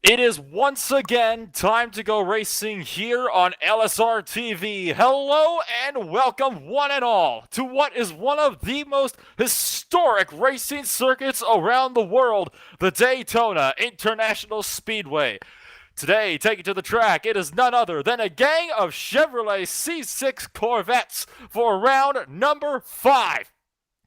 It is once again time to go racing here on LSR TV. Hello and welcome one and all to what is one of the most historic racing circuits around the world, the Daytona International Speedway. Today, taking to the track, it is none other than a gang of Chevrolet C6 Corvettes for round number 5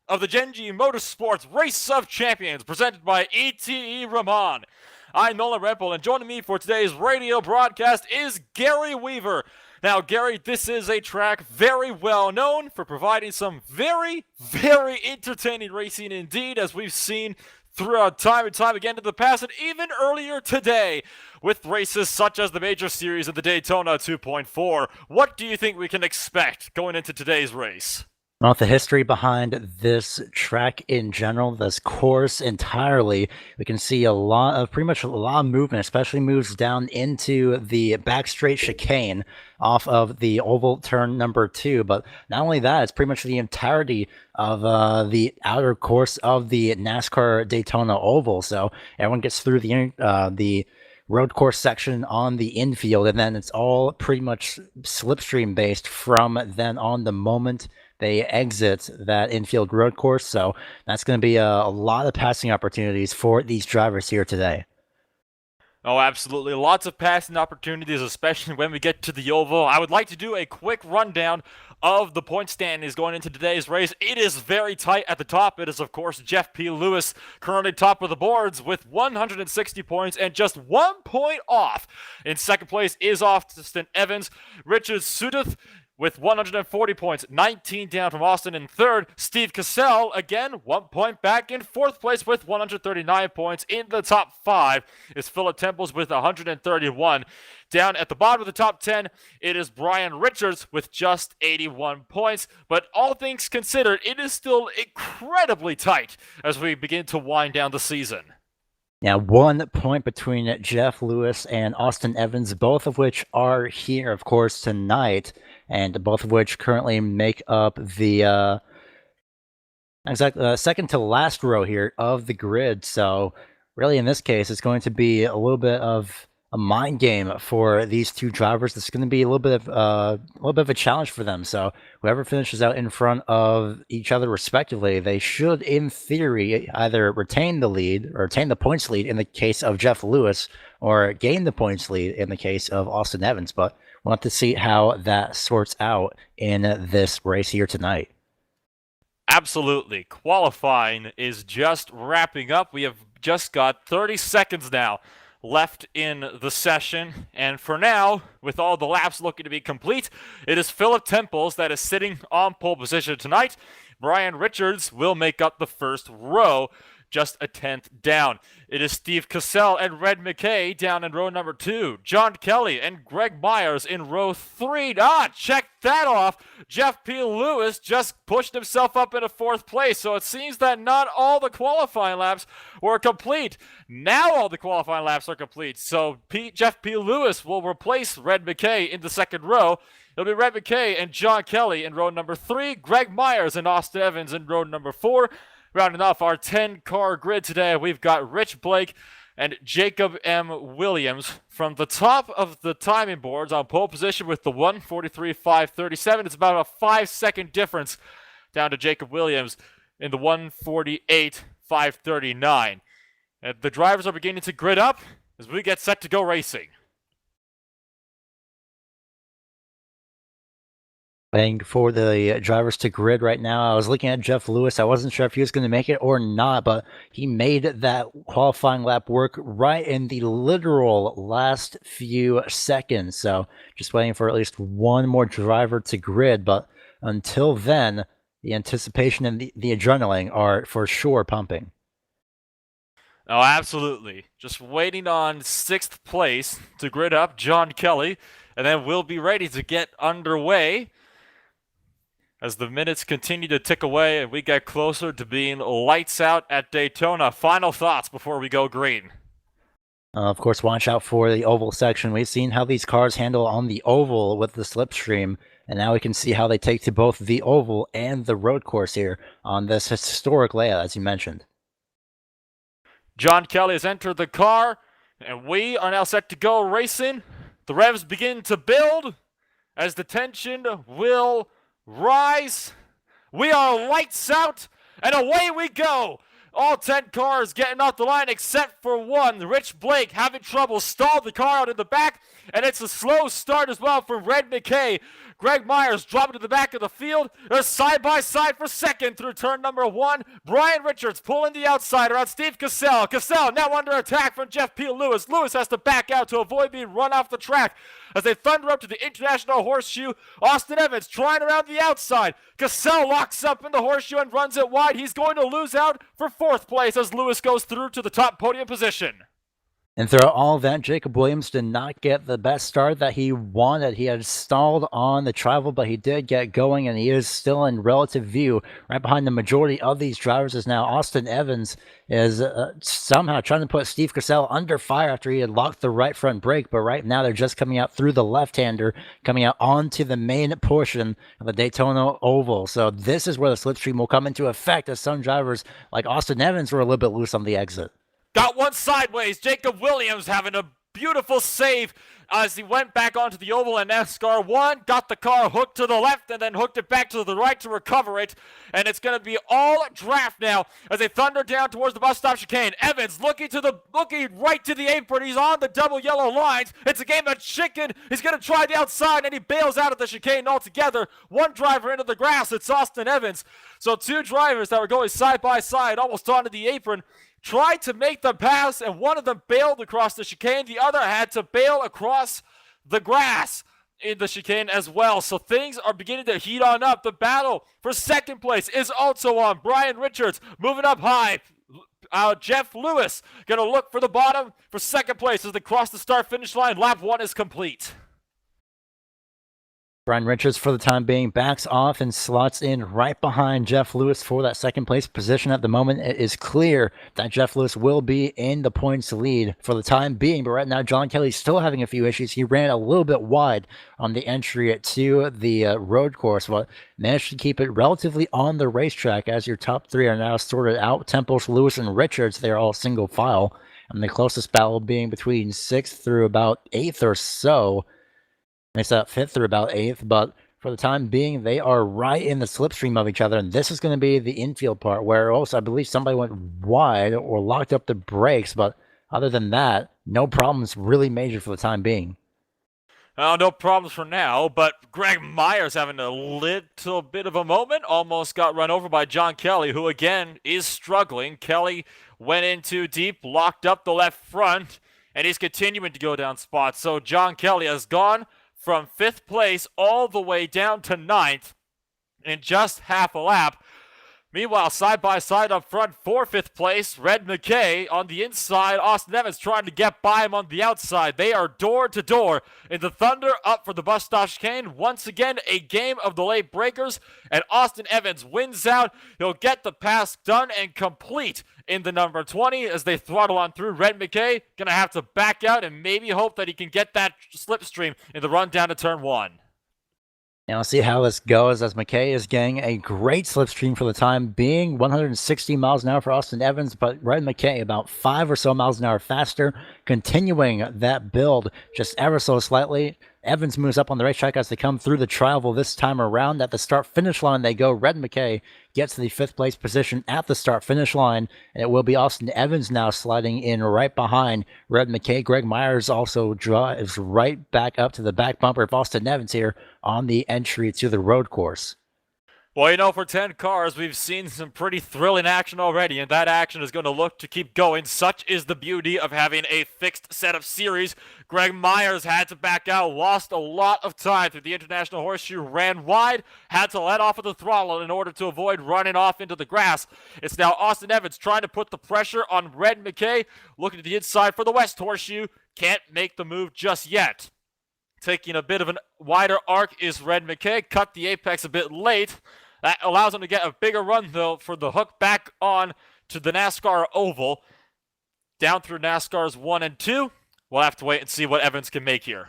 of the JENGI Motorsports Race of Champions, presented by ETE Ramon. I'm Nolan Rempel, and joining me for today's radio broadcast is Gary Weaver. Now, Gary, this is a track very well known for providing some very, very entertaining racing indeed, as we've seen throughout time and time again in the past, and even earlier today with races such as the Major Series of the Daytona 2.4. What do you think we can expect going into today's race? Well, the history behind this track in general, this course entirely, we can see pretty much a lot of movement, especially moves down into the back straight chicane off of the oval turn number 2. But not only that, it's pretty much the entirety of the outer course of the NASCAR Daytona oval. So everyone gets through the road course section on the infield, and then it's all pretty much slipstream based from then on the moment they exit that infield road course. So that's going to be a lot of passing opportunities for these drivers here today. Oh, absolutely. Lots of passing opportunities, especially when we get to the oval. I would like to do a quick rundown of the point standings going into today's race. It is very tight at the top. It is, of course, Jeff P. Lewis currently top of the boards with 160 points and just 1 point off. In second place is Austin Evans. Richard Sudeth with 140 points, 19 down from Austin. In third, Steve Cassell, again, 1 point back. In fourth place with 139 points. In the top 5 is Philip Temples with 131. Down at the bottom of the top 10, it is Brian Richards with just 81 points. But all things considered, it is still incredibly tight as we begin to wind down the season. Now, 1 point between Jeff Lewis and Austin Evans, both of which are here, of course, tonight, and both of which currently make up the second to last row here of the grid. So really, in this case, it's going to be a little bit of a mind game for these two drivers. It's going to be a little bit of a challenge for them. So whoever finishes out in front of each other respectively, they should, in theory, either retain the lead or retain the points lead in the case of Jeff Lewis, or gain the points lead in the case of Austin Evans. But we'll have to see how that sorts out in this race here tonight. Absolutely. Qualifying is just wrapping up. We have just got 30 seconds now left in the session, and for now, with all the laps looking to be complete, it is Philip Temples that is sitting on pole position tonight. Brian Richards will make up the first row, just a 10th down. It is Steve Cassell and Red McKay down in row number 2. John Kelly and Greg Myers in row 3. Check that off. Jeff P. Lewis just pushed himself up into 4th place, so it seems that not all the qualifying laps were complete. Now all the qualifying laps are complete, so Jeff P. Lewis will replace Red McKay in the second row. It'll be Red McKay and John Kelly in row number 3, Greg Myers and Austin Evans in row number 4. Rounding off our 10-car grid today, we've got Rich Blake and Jacob M. Williams from the top of the timing boards on pole position with the 1:43.537. It's about a 5-second difference down to Jacob Williams in the 1:48.539. And the drivers are beginning to grid up as we get set to go racing. Waiting for the drivers to grid right now. I was looking at Jeff Lewis. I wasn't sure if he was going to make it or not, but he made that qualifying lap work right in the literal last few seconds. So just waiting for at least one more driver to grid. But until then, the anticipation and the adrenaline are for sure pumping. Oh, absolutely. Just waiting on 6th place to grid up, John Kelly, and then we'll be ready to get underway as the minutes continue to tick away and we get closer to being lights out at Daytona. Final thoughts before we go green. Of course, watch out for the oval section. We've seen how these cars handle on the oval with the slipstream, and now we can see how they take to both the oval and the road course here on this historic layout, as you mentioned. John Kelly has entered the car. And we are now set to go racing. The revs begin to build as the tension will rise. We are lights out, and away we go. All 10 cars getting off the line except for one. Rich Blake having trouble, stalled the car out in the back, and it's a slow start as well for Red McKay. Greg Myers dropping to the back of the field. They're side by side for second through turn number 1. Brian Richards pulling the outside around Steve Cassell. Cassell now under attack from Jeff P. Lewis. Lewis has to back out to avoid being run off the track as they thunder up to the International Horseshoe. Austin Evans trying around the outside. Cassell locks up in the horseshoe and runs it wide. He's going to lose out for 4th place as Lewis goes through to the top podium position. And throughout all of that, Jacob Williams did not get the best start that he wanted. He had stalled on the travel, but he did get going, and he is still in relative view. Right behind the majority of these drivers is now Austin Evans, is somehow trying to put Steve Cassell under fire after he had locked the right front brake, but right now they're just coming out through the left-hander, coming out onto the main portion of the Daytona Oval. So this is where the slipstream will come into effect, as some drivers like Austin Evans were a little bit loose on the exit. Got one sideways. Jacob Williams having a beautiful save as he went back onto the oval, and NASCAR 1 got the car hooked to the left and then hooked it back to the right to recover it. And it's going to be all draft now as they thunder down towards the bus stop chicane. Evans looking right to the apron. He's on the double yellow lines. It's a game of chicken. He's going to try the outside, and he bails out of the chicane altogether. One driver into the grass. It's Austin Evans. So 2 drivers that were going side by side almost onto the apron tried to make the pass, and one of them bailed across the chicane. The other had to bail across the grass in the chicane as well. So things are beginning to heat on up. The battle for 2nd place is also on. Brian Richards moving up high. Jeff Lewis going to look for the bottom for 2nd place as they cross the start-finish line. Lap 1 is complete. Brian Richards, for the time being, backs off and slots in right behind Jeff Lewis for that 2nd place position. At the moment, it is clear that Jeff Lewis will be in the points lead for the time being, but right now John Kelly's still having a few issues. He ran a little bit wide on the entry to the road course, but managed to keep it relatively on the racetrack as your top 3 are now sorted out. Temples, Lewis, and Richards, they're all single file, and the closest battle being between 6th through about 8th or so. Makes that 5th through about 8th, but for the time being, they are right in the slipstream of each other, and this is going to be the infield part where also I believe somebody went wide or locked up the brakes, but other than that, no problems really major for the time being. Oh, no problems for now, but Greg Myers having a little bit of a moment. Almost got run over by John Kelly, who again is struggling. Kelly went in too deep, locked up the left front, and he's continuing to go down spots. So John Kelly has gone from 5th place all the way down to 9th in just half a lap. Meanwhile, side by side up front for 5th place, Red McKay on the inside. Austin Evans trying to get by him on the outside. They are door to door in the thunder up for the bus stop chicane. Once again, a game of the late breakers, and Austin Evans wins out. He'll get the pass done and complete in the number 20 as they throttle on through. Red McKay gonna have to back out and maybe hope that he can get that slipstream in the run down to turn 1. Now, we'll see how this goes as McKay is getting a great slipstream for the time being. 160 miles an hour for Austin Evans, but Red McKay about 5 or so miles an hour faster, continuing that build just ever so slightly. Evans moves up on the racetrack as they come through the travel this time around. At the start-finish line they go. Red McKay gets to the 5th place position at the start-finish line, and it will be Austin Evans now sliding in right behind Red McKay. Greg Myers also drives right back up to the back bumper of Austin Evans here on the entry to the road course. Well, you know, for 10 cars, we've seen some pretty thrilling action already, and that action is going to look to keep going. Such is the beauty of having a fixed set of series. Greg Myers had to back out, lost a lot of time through the International Horseshoe, ran wide, had to let off of the throttle in order to avoid running off into the grass. It's now Austin Evans trying to put the pressure on Red McKay, looking to the inside for the West Horseshoe. Can't make the move just yet. Taking a bit of a wider arc is Red McKay. Cut the apex a bit late. That allows him to get a bigger run, though, for the hook back on to the NASCAR Oval. Down through NASCAR's 1 and 2. We'll have to wait and see what Evans can make here.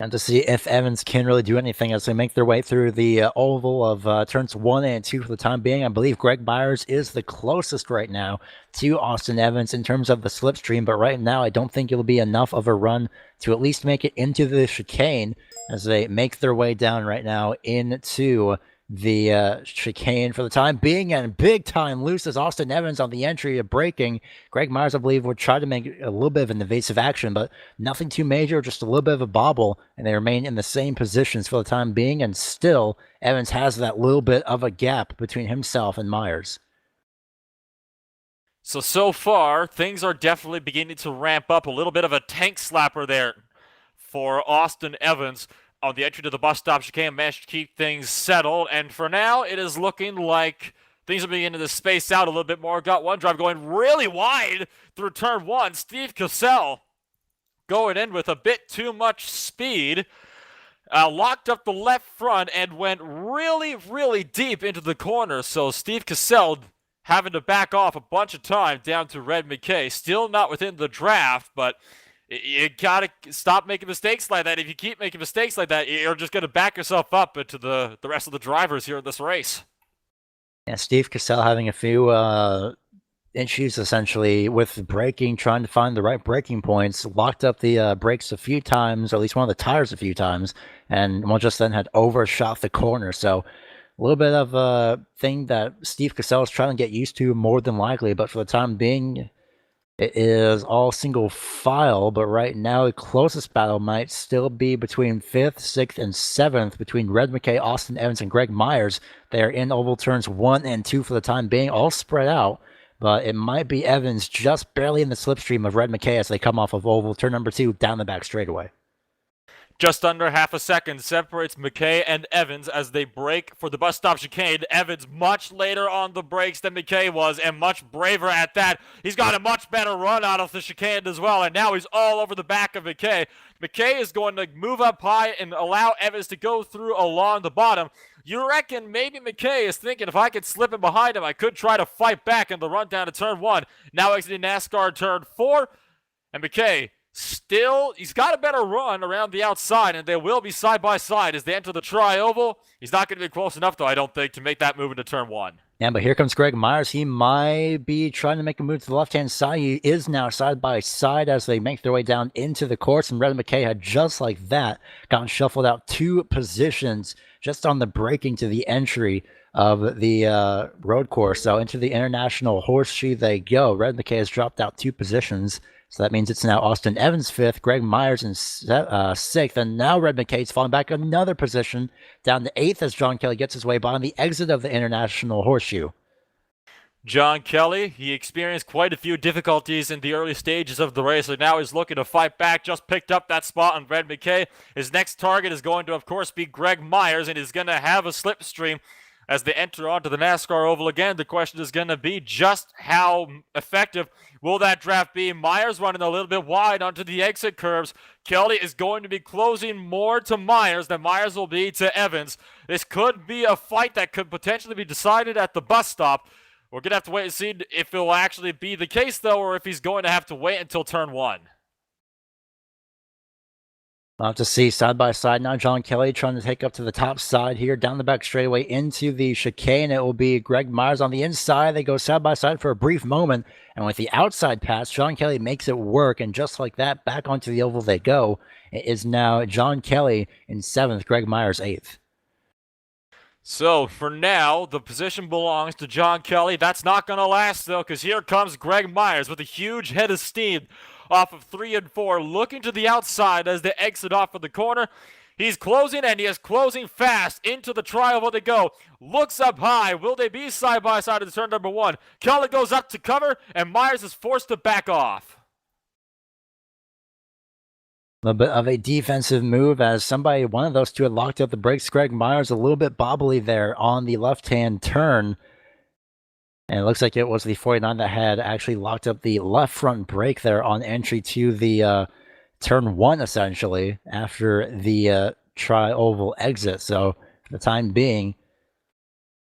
And to see if Evans can really do anything as they make their way through the oval of turns 1 and 2 for the time being. I believe Greg Myers is the closest right now to Austin Evans in terms of the slipstream, but right now I don't think it'll be enough of a run to at least make it into the chicane as they make their way down right now into the chicane for the time being, and big time loses Austin Evans on the entry of braking. Greg Myers, I believe, would try to make a little bit of an evasive action, but nothing too major, just a little bit of a bobble, and they remain in the same positions for the time being, and still Evans has that little bit of a gap between himself and Myers. So far, things are definitely beginning to ramp up. A little bit of a tank slapper there for Austin Evans on the entry to the bus stop chicane, managed to keep things settled. And for now, it is looking like things are beginning to space out a little bit more. Got one drive going really wide through turn 1. Steve Cassell going in with a bit too much speed. Locked up the left front and went really deep into the corner. So Steve Cassell having to back off a bunch of time down to Red McKay. Still not within the draft, but you gotta stop making mistakes like that. If you keep making mistakes like that, you're just gonna back yourself up into the rest of the drivers here in this race. Yeah, Steve Cassell having a few issues essentially with braking, trying to find the right braking points, locked up the brakes a few times, or at least one of the tires a few times, and one just then had overshot the corner. So a little bit of a thing that Steve Cassell is trying to get used to more than likely, but for the time being, it is all single file, but right now the closest battle might still be between 5th, 6th, and 7th between Red McKay, Austin Evans, and Greg Myers. They are in oval turns 1 and 2 for the time being, all spread out, but it might be Evans just barely in the slipstream of Red McKay as they come off of oval turn number 2 down the back straightaway. Just under half a second separates McKay and Evans as they break for the bus stop chicane. Evans much later on the brakes than McKay was, and much braver at that. He's got a much better run out of the chicane as well, and now he's all over the back of McKay. McKay is going to move up high and allow Evans to go through along the bottom. You reckon maybe McKay is thinking if I could slip in behind him, I could try to fight back in the run down to turn 1. Now exiting NASCAR turn 4, and McKay still, he's got a better run around the outside, and they will be side by side as they enter the tri-oval. He's not going to be close enough, though, I don't think, to make that move into turn 1. Yeah, but here comes Greg Myers. He might be trying to make a move to the left-hand side. He is now side by side as they make their way down into the course, and Red McKay had just like that gotten shuffled out 2 positions just on the braking to the entry of the road course. So into the International Horseshoe they go. Red McKay has dropped out 2 positions. So that means it's now Austin Evans 5th, Greg Myers in 6th, and now Red McKay's falling back another position down to 8th as John Kelly gets his way by on the exit of the International Horseshoe. John Kelly, he experienced quite a few difficulties in the early stages of the race, and now he's looking to fight back. Just picked up that spot on Red McKay. His next target is going to, of course, be Greg Myers, and he's going to have a slipstream as they enter onto the NASCAR oval again. The question is going to be just how effective will that draft be? Myers running a little bit wide onto the exit curves. Kelly is going to be closing more to Myers than Myers will be to Evans. This could be a fight that could potentially be decided at the bus stop. We're going to have to wait and see if it will actually be the case, though, or if he's going to have to wait until turn 1. We'll have to see side by side now. John Kelly trying to take up to the top side here, down the back straightaway into the chicane. It will be Greg Myers on the inside. They go side by side for a brief moment, and with the outside pass, John Kelly makes it work, and just like that, back onto the oval they go. It is now John Kelly in 7th, Greg Myers 8th. So, for now, the position belongs to John Kelly. That's not going to last, though, because here comes Greg Myers with a huge head of steam off of 3 and 4, looking to the outside as they exit off of the corner. He's closing, and he is closing fast into the tri-oval they go. Looks up high. Will they be side by side at turn number 1? Kelly goes up to cover, and Myers is forced to back off. A little bit of a defensive move as one of those two had locked up the brakes. Greg Myers a little bit bobbly there on the left-hand turn. And it looks like it was the 49 that had actually locked up the left front brake there on entry to the turn 1, essentially, after the tri-oval exit. So for the time being,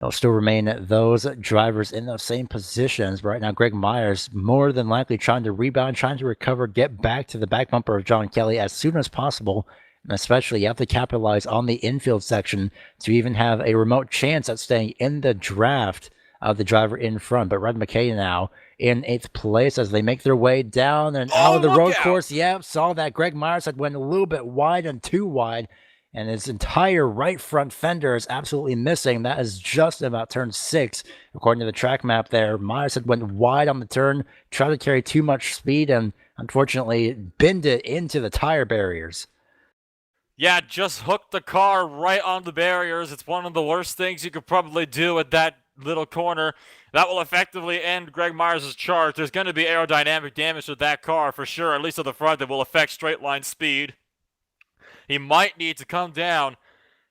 they'll still remain those drivers in those same positions. But right now, Greg Myers more than likely trying to rebound, trying to recover, get back to the back bumper of John Kelly as soon as possible. And especially, you have to capitalize on the infield section to even have a remote chance at staying in the draft of the driver in front. But Red McKay now in 8th place as they make their way down and out of the road course. Yep, saw that. Greg Myers had went a little bit wide and too wide, and his entire right front fender is absolutely missing. That is just about turn 6, according to the track map there. Myers had went wide on the turn, tried to carry too much speed, and unfortunately binned it into the tire barriers. Yeah, just hook the car right on the barriers. It's one of the worst things you could probably do at that little corner. That will effectively end Greg Myers' charge. There's going to be aerodynamic damage to that car for sure, at least to the front, that will affect straight line speed. He might need to come down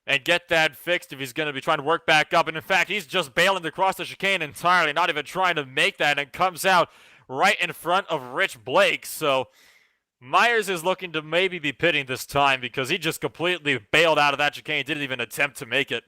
and get that fixed if he's going to be trying to work back up. And in fact, he's just bailing to cross the chicane entirely, not even trying to make that, and comes out right in front of Rich Blake. So Myers is looking to maybe be pitting this time because he just completely bailed out of that chicane, didn't even attempt to make it.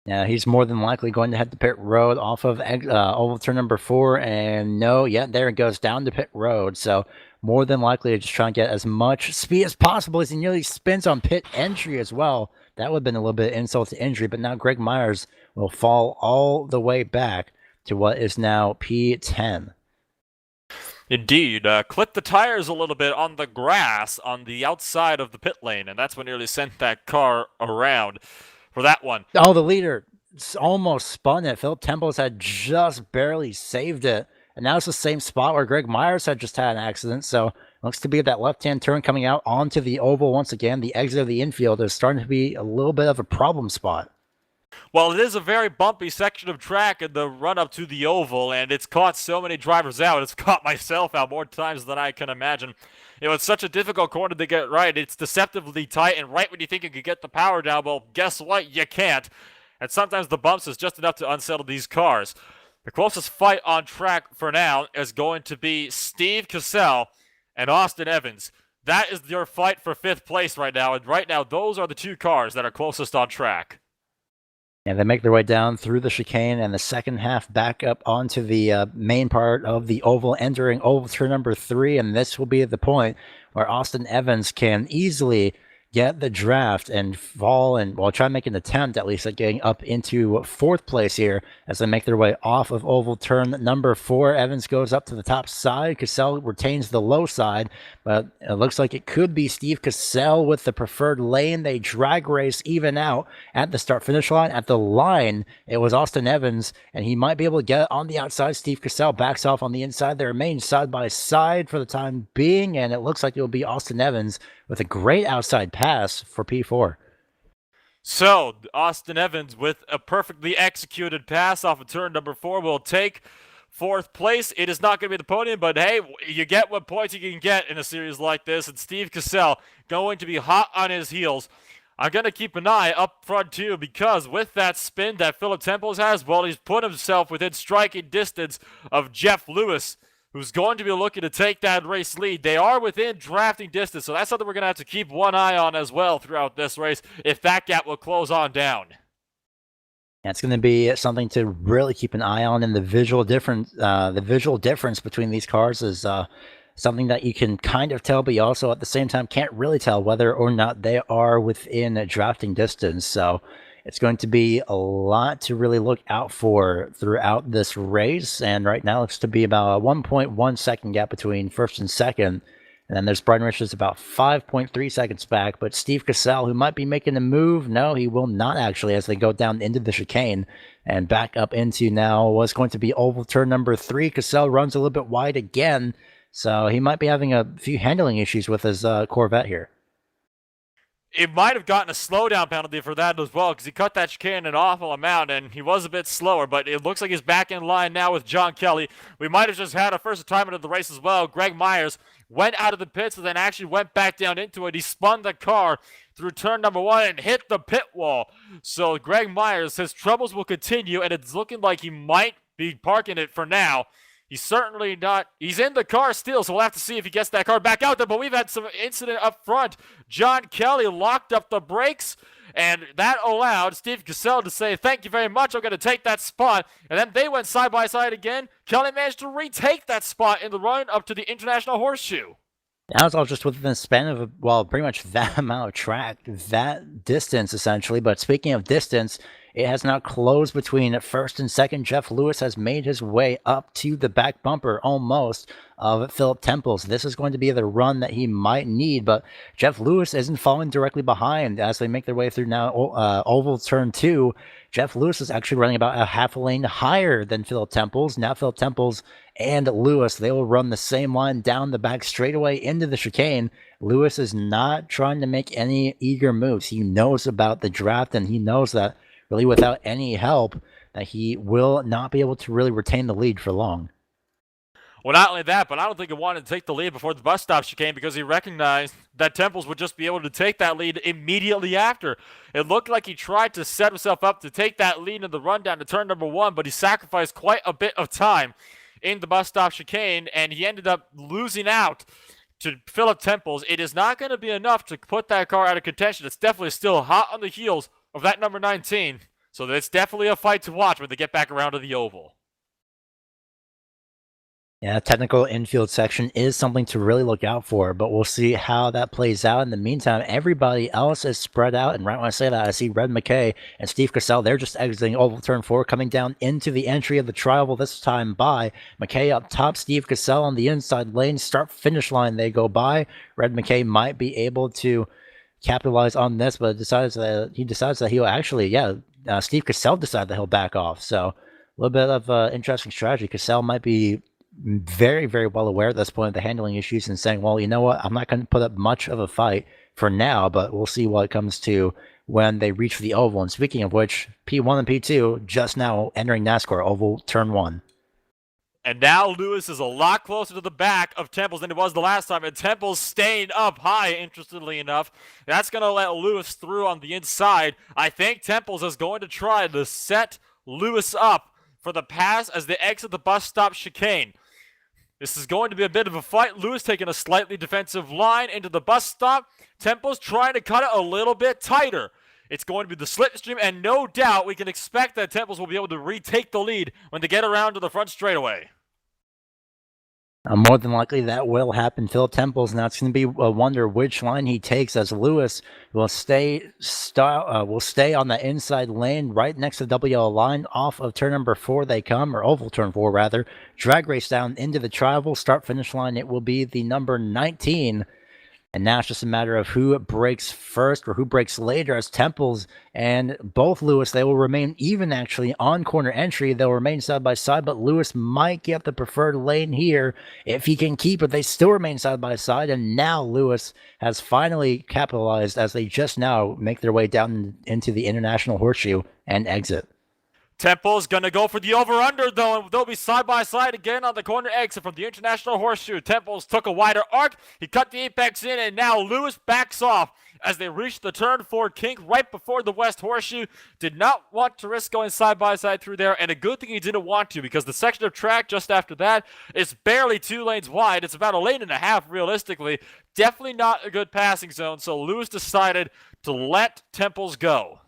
Yeah, he's more than likely going to head to pit road off of oval turn number 4, and no, yeah, there it goes down to pit road. So more than likely just trying to get as much speed as possible as he nearly spins on pit entry as well. That would have been a little bit of insult to injury, but now Greg Myers will fall all the way back to what is now P10. Indeed. Clip the tires a little bit on the grass on the outside of the pit lane, and that's what nearly sent that car around for that one. Oh, the leader almost spun it. Philip Temples had just barely saved it. And now it's the same spot where Greg Myers had just had an accident. So looks to be that left-hand turn coming out onto the oval once again. The exit of the infield is starting to be a little bit of a problem spot. Well, it is a very bumpy section of track in the run-up to the oval, and it's caught so many drivers out. It's caught myself out more times than I can imagine. It's such a difficult corner to get right. It's deceptively tight, and right when you think you could get the power down, well, guess what? You can't. And sometimes the bumps is just enough to unsettle these cars. The closest fight on track for now is going to be Steve Cassell and Austin Evans. That is your fight for 5th place right now, and right now those are the 2 cars that are closest on track. And they make their way down through the chicane and the second half back up onto the main part of the oval, entering oval turn number 3. And this will be the point where Austin Evans can easily get the draft and fall and, well, try and make an attempt at least at getting up into 4th place here as they make their way off of oval turn number 4. Evans goes up to the top side. Cassell retains the low side, but it looks like it could be Steve Cassell with the preferred lane. They drag race even out at the start-finish line. At the line, it was Austin Evans, and he might be able to get it on the outside. Steve Cassell backs off on the inside. They remain side by side for the time being, and it looks like it will be Austin Evans with a great outside pass for P4. So, Austin Evans with a perfectly executed pass off of turn number 4 will take 4th place. It is not going to be the podium, but hey, you get what points you can get in a series like this, and Steve Cassell going to be hot on his heels. I'm going to keep an eye up front too, because with that spin that Philip Temples has, well, he's put himself within striking distance of Jeff Lewis, who's going to be looking to take that race lead. They are within drafting distance, so that's something we're going to have to keep one eye on as well throughout this race, if that gap will close on down. Yeah, it's going to be something to really keep an eye on, and the visual difference between these cars is something that you can kind of tell, but you also at the same time can't really tell whether or not they are within drafting distance. So it's going to be a lot to really look out for throughout this race. And right now it looks to be about a 1.1 second gap between first and second. And then there's Brian Richards about 5.3 seconds back. But Steve Cassell, who might be making a move, no, he will not actually, as they go down into the chicane and back up into now what's going to be oval turn number 3. Cassell runs a little bit wide again, so he might be having a few handling issues with his Corvette here. It might have gotten a slowdown penalty for that as well, because he cut that chicane an awful amount, and he was a bit slower, but it looks like he's back in line now with John Kelly. We might have just had a first assignment of the race as well. Greg Myers went out of the pits and then actually went back down into it. He spun the car through turn number 1 and hit the pit wall. So Greg Myers, his troubles will continue, and it's looking like he might be parking it for now. He's certainly not. He's in the car still, so we'll have to see if he gets that car back out there. But we've had some incident up front. John Kelly locked up the brakes, and that allowed Steve Cassell to say, "Thank you very much, I'm going to take that spot." And then they went side by side again. Kelly managed to retake that spot in the run up to the International Horseshoe. Now it's all just within the span of, well, pretty much that amount of track, that distance essentially. But speaking of distance, it has now closed between first and second. Jeff Lewis has made his way up to the back bumper almost of Philip Temples. This is going to be the run that he might need, but Jeff Lewis isn't falling directly behind as they make their way through now oval turn 2. Jeff Lewis is actually running about a half a lane higher than Philip Temples. Now Philip Temples and Lewis, they will run the same line down the back straightaway into the chicane. Lewis is not trying to make any eager moves. He knows about the draft, and he knows that really without any help, that he will not be able to really retain the lead for long. Well, not only that, but I don't think he wanted to take the lead before the bus stop chicane because he recognized that Temples would just be able to take that lead immediately after. It looked like he tried to set himself up to take that lead in the rundown to turn number 1, but he sacrificed quite a bit of time in the bus stop chicane, and he ended up losing out to Philip Temples. It is not going to be enough to put that car out of contention. It's definitely still hot on the heels of that number 19, so it's definitely a fight to watch when they get back around to the oval. Yeah, technical infield section is something to really look out for, but we'll see how that plays out. In the meantime, everybody else is spread out, and right when I say that, I see Red McKay and Steve Cassell. They're just exiting oval turn 4, coming down into the entry of the tri-oval this time by McKay up top, Steve Cassell on the inside lane. Start-finish line they go by. Red McKay might be able to capitalize on this, but decides that he'll actually, Steve Cassell decided that he'll back off. So a little bit of interesting strategy. Cassell might be very, very well aware at this point of the handling issues and saying, well, you know what, I'm not going to put up much of a fight for now, but we'll see what it comes to when they reach the oval. And speaking of which, P1 and P2 just now entering NASCAR oval turn 1. And now Lewis is a lot closer to the back of Temples than it was the last time, and Temples staying up high, interestingly enough. That's going to let Lewis through on the inside. I think Temples is going to try to set Lewis up for the pass as they exit the bus stop chicane. This is going to be a bit of a fight. Lewis taking a slightly defensive line into the bus stop. Temples trying to cut it a little bit tighter. It's going to be the slipstream, and no doubt we can expect that Temples will be able to retake the lead when they get around to the front straightaway. More than likely that will happen. Phil Temples, now it's going to be a wonder which line he takes, as Lewis will stay on the inside lane right next to the double yellow line. Off of turn number 4 they come, or oval turn 4 rather. Drag race down into the tri-oval. Start finish line, it will be the number 19. And now it's just a matter of who breaks first or who breaks later, as Temples and both Lewis, they will remain even actually on corner entry. They'll remain side by side, but Lewis might get the preferred lane here if he can keep it. They still remain side by side, and now Lewis has finally capitalized as they just now make their way down into the International Horseshoe and exit. Temple's going to go for the over-under, though, and they'll be side-by-side again on the corner exit from the International Horseshoe. Temple's took a wider arc. He cut the apex in, and now Lewis backs off as they reach the turn 4 kink right before the West Horseshoe. Did not want to risk going side-by-side through there, and a good thing he didn't want to, because the section of track just after that is barely 2 lanes wide. It's about a lane and a half, realistically. Definitely not a good passing zone, so Lewis decided to let Temples go.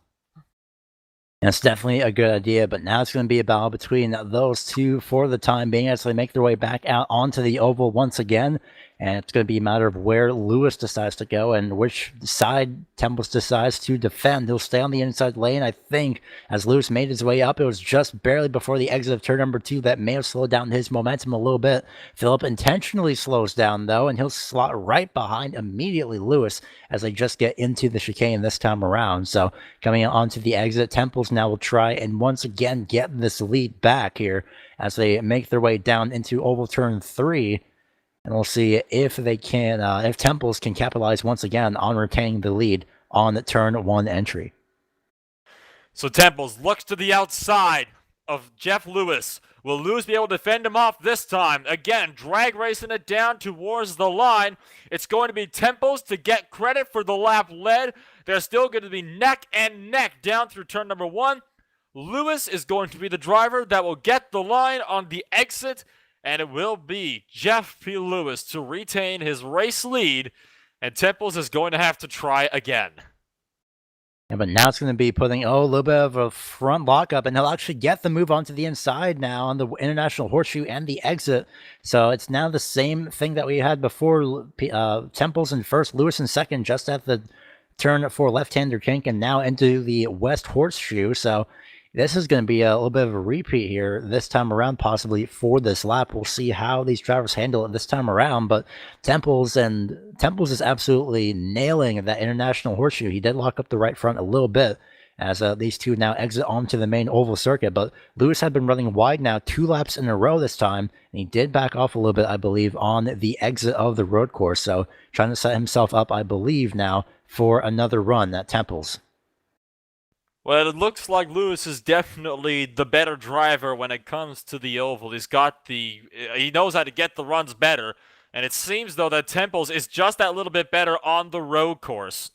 And it's definitely a good idea, but now it's going to be a battle between those two for the time being as they make their way back out onto the oval once again. And it's going to be a matter of where Lewis decides to go and which side Temples decides to defend. He'll stay on the inside lane, I think, as Lewis made his way up. It was just barely before the exit of turn number 2 that may have slowed down his momentum a little bit. Philip intentionally slows down, though, and he'll slot right behind immediately Lewis as they just get into the chicane this time around. So coming onto the exit, Temples now will try and once again get this lead back here as they make their way down into oval turn 3. And we'll see if they can, if Temples can capitalize once again on retaining the lead on the turn 1 entry. So Temples looks to the outside of Jeff Lewis. Will Lewis be able to fend him off this time? Again, drag racing it down towards the line. It's going to be Temples to get credit for the lap led. They're still going to be neck and neck down through turn number 1. Lewis is going to be the driver that will get the line on the exit, and it will be Jeff P. Lewis to retain his race lead, and Temples is going to have to try again. Yeah, but now it's going to be putting a little bit of a front lockup, and he'll actually get the move onto the inside now on the International Horseshoe and the exit. So it's now the same thing that we had before. Temples in first, Lewis in second, just at the turn for left-hander kink, and now into the West Horseshoe. So this is going to be a little bit of a repeat here this time around, possibly for this lap. We'll see how these drivers handle it this time around, but Temples is absolutely nailing that International Horseshoe. He did lock up the right front a little bit as these two now exit onto the main oval circuit, but Lewis had been running wide now 2 laps in a row this time, and he did back off a little bit, I believe, on the exit of the road course, so trying to set himself up, I believe, now for another run at Temples. Well, it looks like Lewis is definitely the better driver when it comes to the oval. He knows how to get the runs better, and it seems though that Temples is just that little bit better on the road course.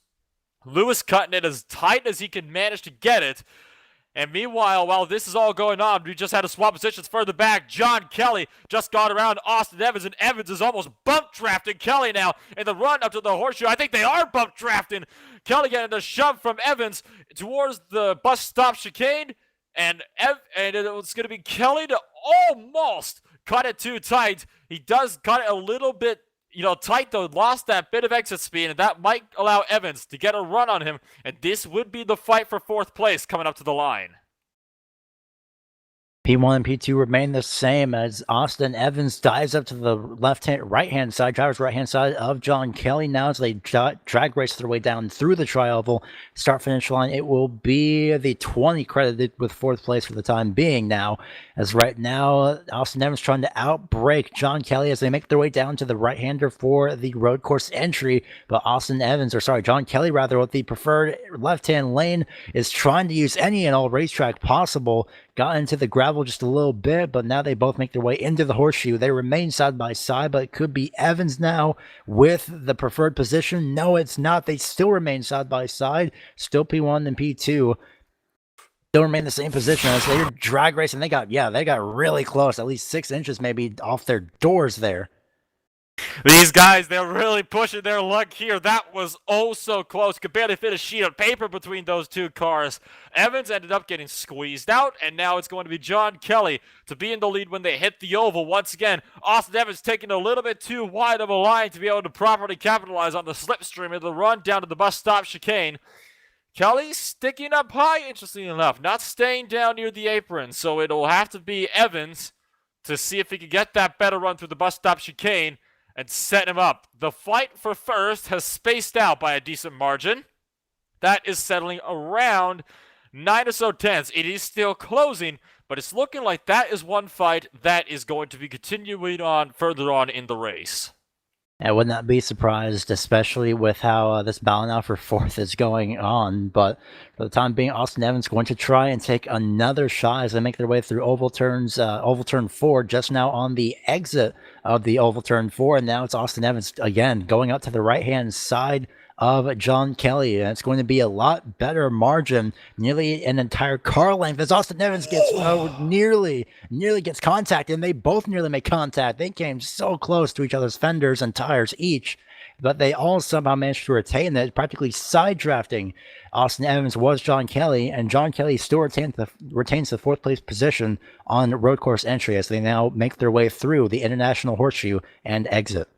Lewis cutting it as tight as he can manage to get it. And meanwhile, while this is all going on, we just had to swap positions further back. John Kelly just got around Austin Evans, and Evans is almost bump drafting Kelly now in the run up to the horseshoe. I think they are bump drafting. Kelly getting the shove from Evans towards the bus stop chicane, and it's going to be Kelly to almost cut it too tight. He does cut it a little bit tight though, lost that bit of exit speed, and that might allow Evans to get a run on him, and this would be the fight for 4th place coming up to the line. P1 and P2 remain the same as Austin Evans dives up to the right-hand side, driver's right-hand side of John Kelly now as they drag race their way down through the tri-oval start-finish line. It will be the 20 credited with 4th place for the time being now, as right now Austin Evans trying to outbrake John Kelly as they make their way down to the right-hander for the road course entry, but John Kelly rather, with the preferred left-hand lane, is trying to use any and all racetrack possible. Got into the gravel just a little bit, but now they both make their way into the horseshoe. They remain side by side, but it could be Evans now with the preferred position. No, it's not. They still remain side by side. Still P1 and P2 still remain in the same position as they're drag racing. They got really close, at least 6 inches maybe off their doors there. These guys, they're really pushing their luck here. That was oh so close. Could barely fit a sheet of paper between those two cars. Evans ended up getting squeezed out, and now it's going to be John Kelly to be in the lead when they hit the oval. Once again, Austin Evans taking a little bit too wide of a line to be able to properly capitalize on the slipstream of the run down to the bus stop chicane. Kelly sticking up high, interestingly enough, not staying down near the apron, so it'll have to be Evans to see if he can get that better run through the bus stop chicane and set him up. The fight for first has spaced out by a decent margin. That is settling around 9 or so tenths. It is still closing, but it's looking like that is one fight that is going to be continuing on further on in the race. I would not be surprised, especially with how this battle now for 4th is going on. But for the time being, Austin Evans going to try and take another shot as they make their way through oval turn 4, just now on the exit of the oval turn 4. And now it's Austin Evans again going out to the right-hand side of John Kelly, and it's going to be a lot better margin, nearly an entire car length, as Austin Evans gets nearly gets contact, and they both nearly make contact. They came so close to each other's fenders and tires each, but they all somehow managed to retain that, practically side drafting Austin Evans was John Kelly, and John Kelly still retains the 4th place position on road course entry as they now make their way through the International Horseshoe and exit.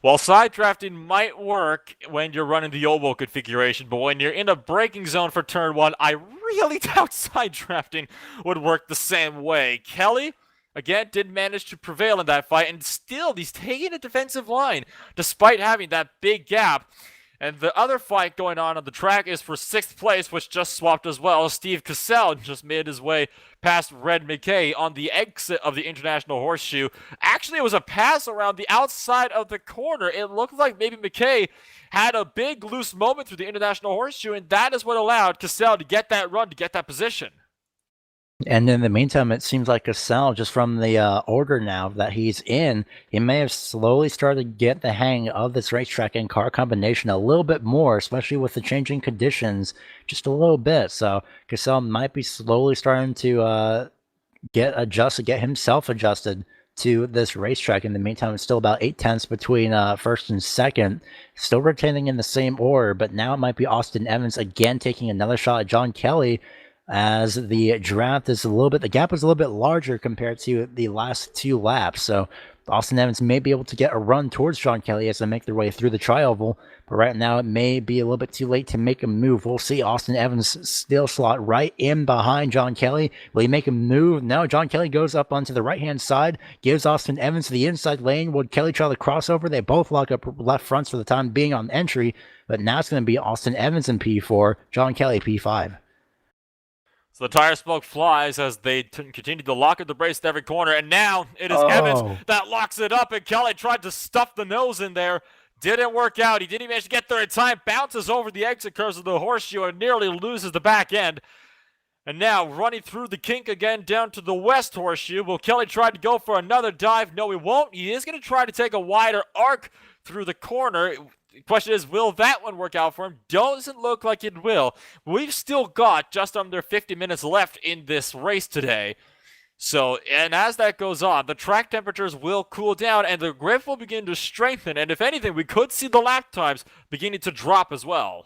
While side drafting might work when you're running the oval configuration, but when you're in a braking zone for turn 1, I really doubt side drafting would work the same way. Kelly, again, did manage to prevail in that fight, and still, he's taking a defensive line, despite having that big gap. And the other fight going on the track is for 6th place, which just swapped as well. Steve Cassell just made his way past Red McKay on the exit of the International Horseshoe. Actually, it was a pass around the outside of the corner. It looked like maybe McKay had a big loose moment through the International Horseshoe, and that is what allowed Cassell to get that run, to get that position. And in the meantime, it seems like Cassell, just from the order now that he's in, he may have slowly started to get the hang of this racetrack and car combination a little bit more, especially with the changing conditions, just a little bit. So Cassell might be slowly starting to get himself adjusted to this racetrack. In the meantime, it's still about 8 tenths between first and second, still rotating in the same order, but now it might be Austin Evans again taking another shot at John Kelly, as the draft is the gap is a little bit larger compared to the last 2 laps. So Austin Evans may be able to get a run towards John Kelly as they make their way through the tri-oval, but right now it may be a little bit too late to make a move. We'll see. Austin Evans still slot right in behind John Kelly. Will he make a move? No, John Kelly goes up onto the right-hand side, gives Austin Evans the inside lane. Would Kelly try the crossover? They both lock up left fronts for the time being on entry, but now it's going to be Austin Evans in P4, John Kelly P5. So the tire smoke flies as they continue to lock up the brace at every corner, and now it is Evans that locks it up, and Kelly tried to stuff the nose in there. Didn't work out. He didn't even manage to get there in time. Bounces over the exit curves of the horseshoe and nearly loses the back end. And now running through the kink again down to the west horseshoe. Will Kelly try to go for another dive? No, he won't. He is going to try to take a wider arc through the corner. The question is, will that one work out for him? Doesn't look like it will. We've still got just under 50 minutes left in this race today. So, and as that goes on, the track temperatures will cool down and the grip will begin to strengthen. And if anything, we could see the lap times beginning to drop as well.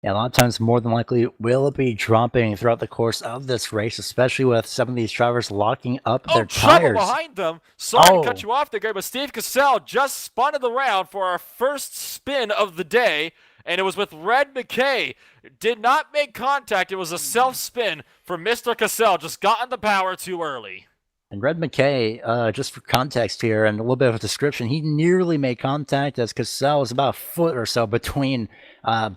Yeah, a lot of times, more than likely, will be dropping throughout the course of this race, especially with some of these drivers locking up their tires. Trouble behind them. Sorry to cut you off there, Gary, but Steve Cassell just spun it around for our first spin of the day, and it was with Red McKay. Did not make contact. It was a self-spin for Mr. Cassell. Just got in the power too early. And Red McKay, just for context here and a little bit of a description, he nearly made contact as Cassell was about a foot or so between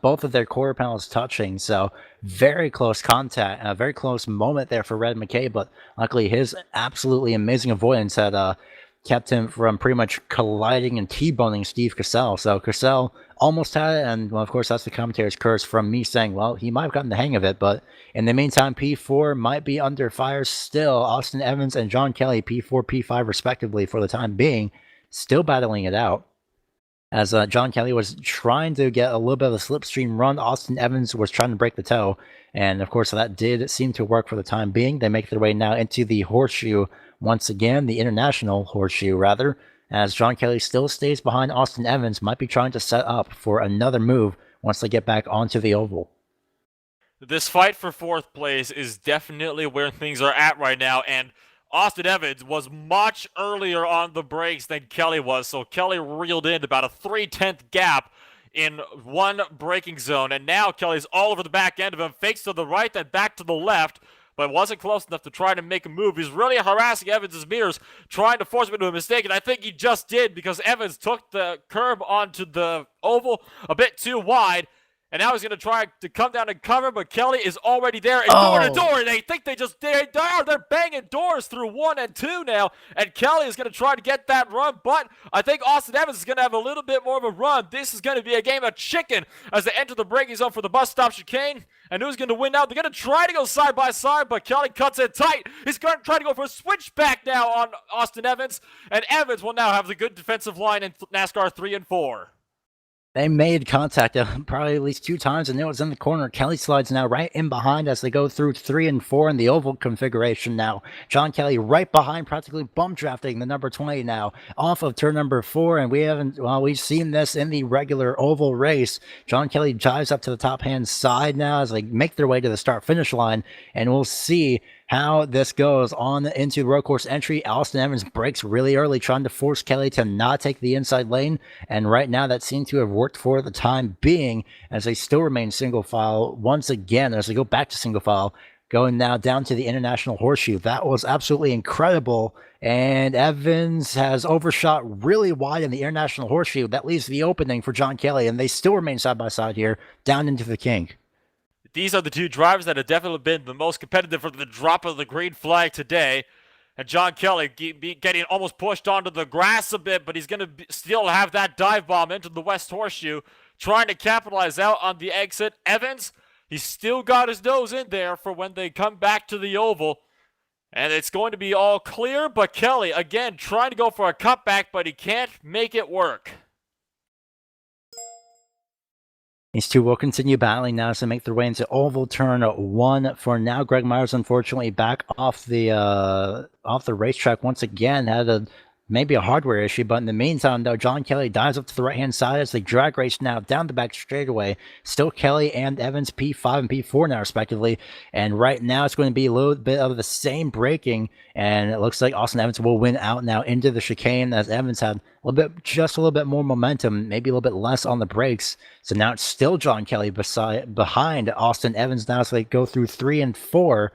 both of their quarter panels touching. So very close contact, a very close moment there for Red McKay, but luckily his absolutely amazing avoidance had kept him from pretty much colliding and T-boning Steve Cassell. So Cassell almost had it, and well, of course, that's the commentator's curse from me saying, well, he might have gotten the hang of it, but in the meantime, P4 might be under fire still. Austin Evans and John Kelly, P4, P5 respectively for the time being, still battling it out. As John Kelly was trying to get a little bit of a slipstream run, Austin Evans was trying to break the toe, and of course, that did seem to work for the time being. They make their way now into the horseshoe once again, the international horseshoe rather, as John Kelly still stays behind Austin Evans, might be trying to set up for another move once they get back onto the oval. This fight for fourth place is definitely where things are at right now, and Austin Evans was much earlier on the brakes than Kelly was, so Kelly reeled in about a 3/10 gap in one braking zone, and now Kelly's all over the back end of him, fakes to the right, then back to the left, but wasn't close enough to try to make a move. He's really harassing Evans' meters, trying to force him into a mistake, and I think he just did because Evans took the curb onto the oval a bit too wide, and now he's going to try to come down and cover, but Kelly is already there and door to door, and they think they're banging doors through 1 and 2 now, and Kelly is going to try to get that run, but I think Austin Evans is going to have a little bit more of a run. This is going to be a game of chicken as they enter the braking zone for the bus stop chicane. And who's going to win now? They're going to try to go side by side, but Kelly cuts it tight. He's going to try to go for a switchback now on Austin Evans, and Evans will now have the good defensive line in NASCAR 3 and 4. They made contact probably at least 2 times, and it was in the corner. Kelly slides now right in behind as they go through 3 and 4 in the oval configuration now. John Kelly right behind, practically bump drafting the number 20 now off of turn number 4, and we've seen this in the regular oval race. John Kelly dives up to the top-hand side now as they make their way to the start-finish line, and we'll see how this goes on into road course entry. Austin Evans breaks really early, trying to force Kelly to not take the inside lane, and right now that seems to have worked for the time being as they still remain single file once again as they go back to single file, going now down to the international horseshoe. That was absolutely incredible, and Evans has overshot really wide in the international horseshoe. That leaves the opening for John Kelly, and they still remain side by side here down into the kink. These are the two drivers that have definitely been the most competitive for the drop of the green flag today. And John Kelly getting almost pushed onto the grass a bit, but he's going to still have that dive bomb into the West Horseshoe, trying to capitalize out on the exit. Evans, he's still got his nose in there for when they come back to the oval. And it's going to be all clear, but Kelly, again, trying to go for a cutback, but he can't make it work. These two will continue battling now as they make their way into oval turn 1 for now. Greg Myers, unfortunately, back off the racetrack once again. Had maybe a hardware issue, but in the meantime, though, John Kelly dives up to the right-hand side as they drag race now down the back straightaway. Still Kelly and Evans, P5 and P4 now, respectively. And right now, it's going to be a little bit of the same braking, and it looks like Austin Evans will win out now into the chicane as Evans had just a little bit more momentum, maybe a little bit less on the brakes. So now it's still John Kelly behind Austin Evans now, so they go through 3 and 4.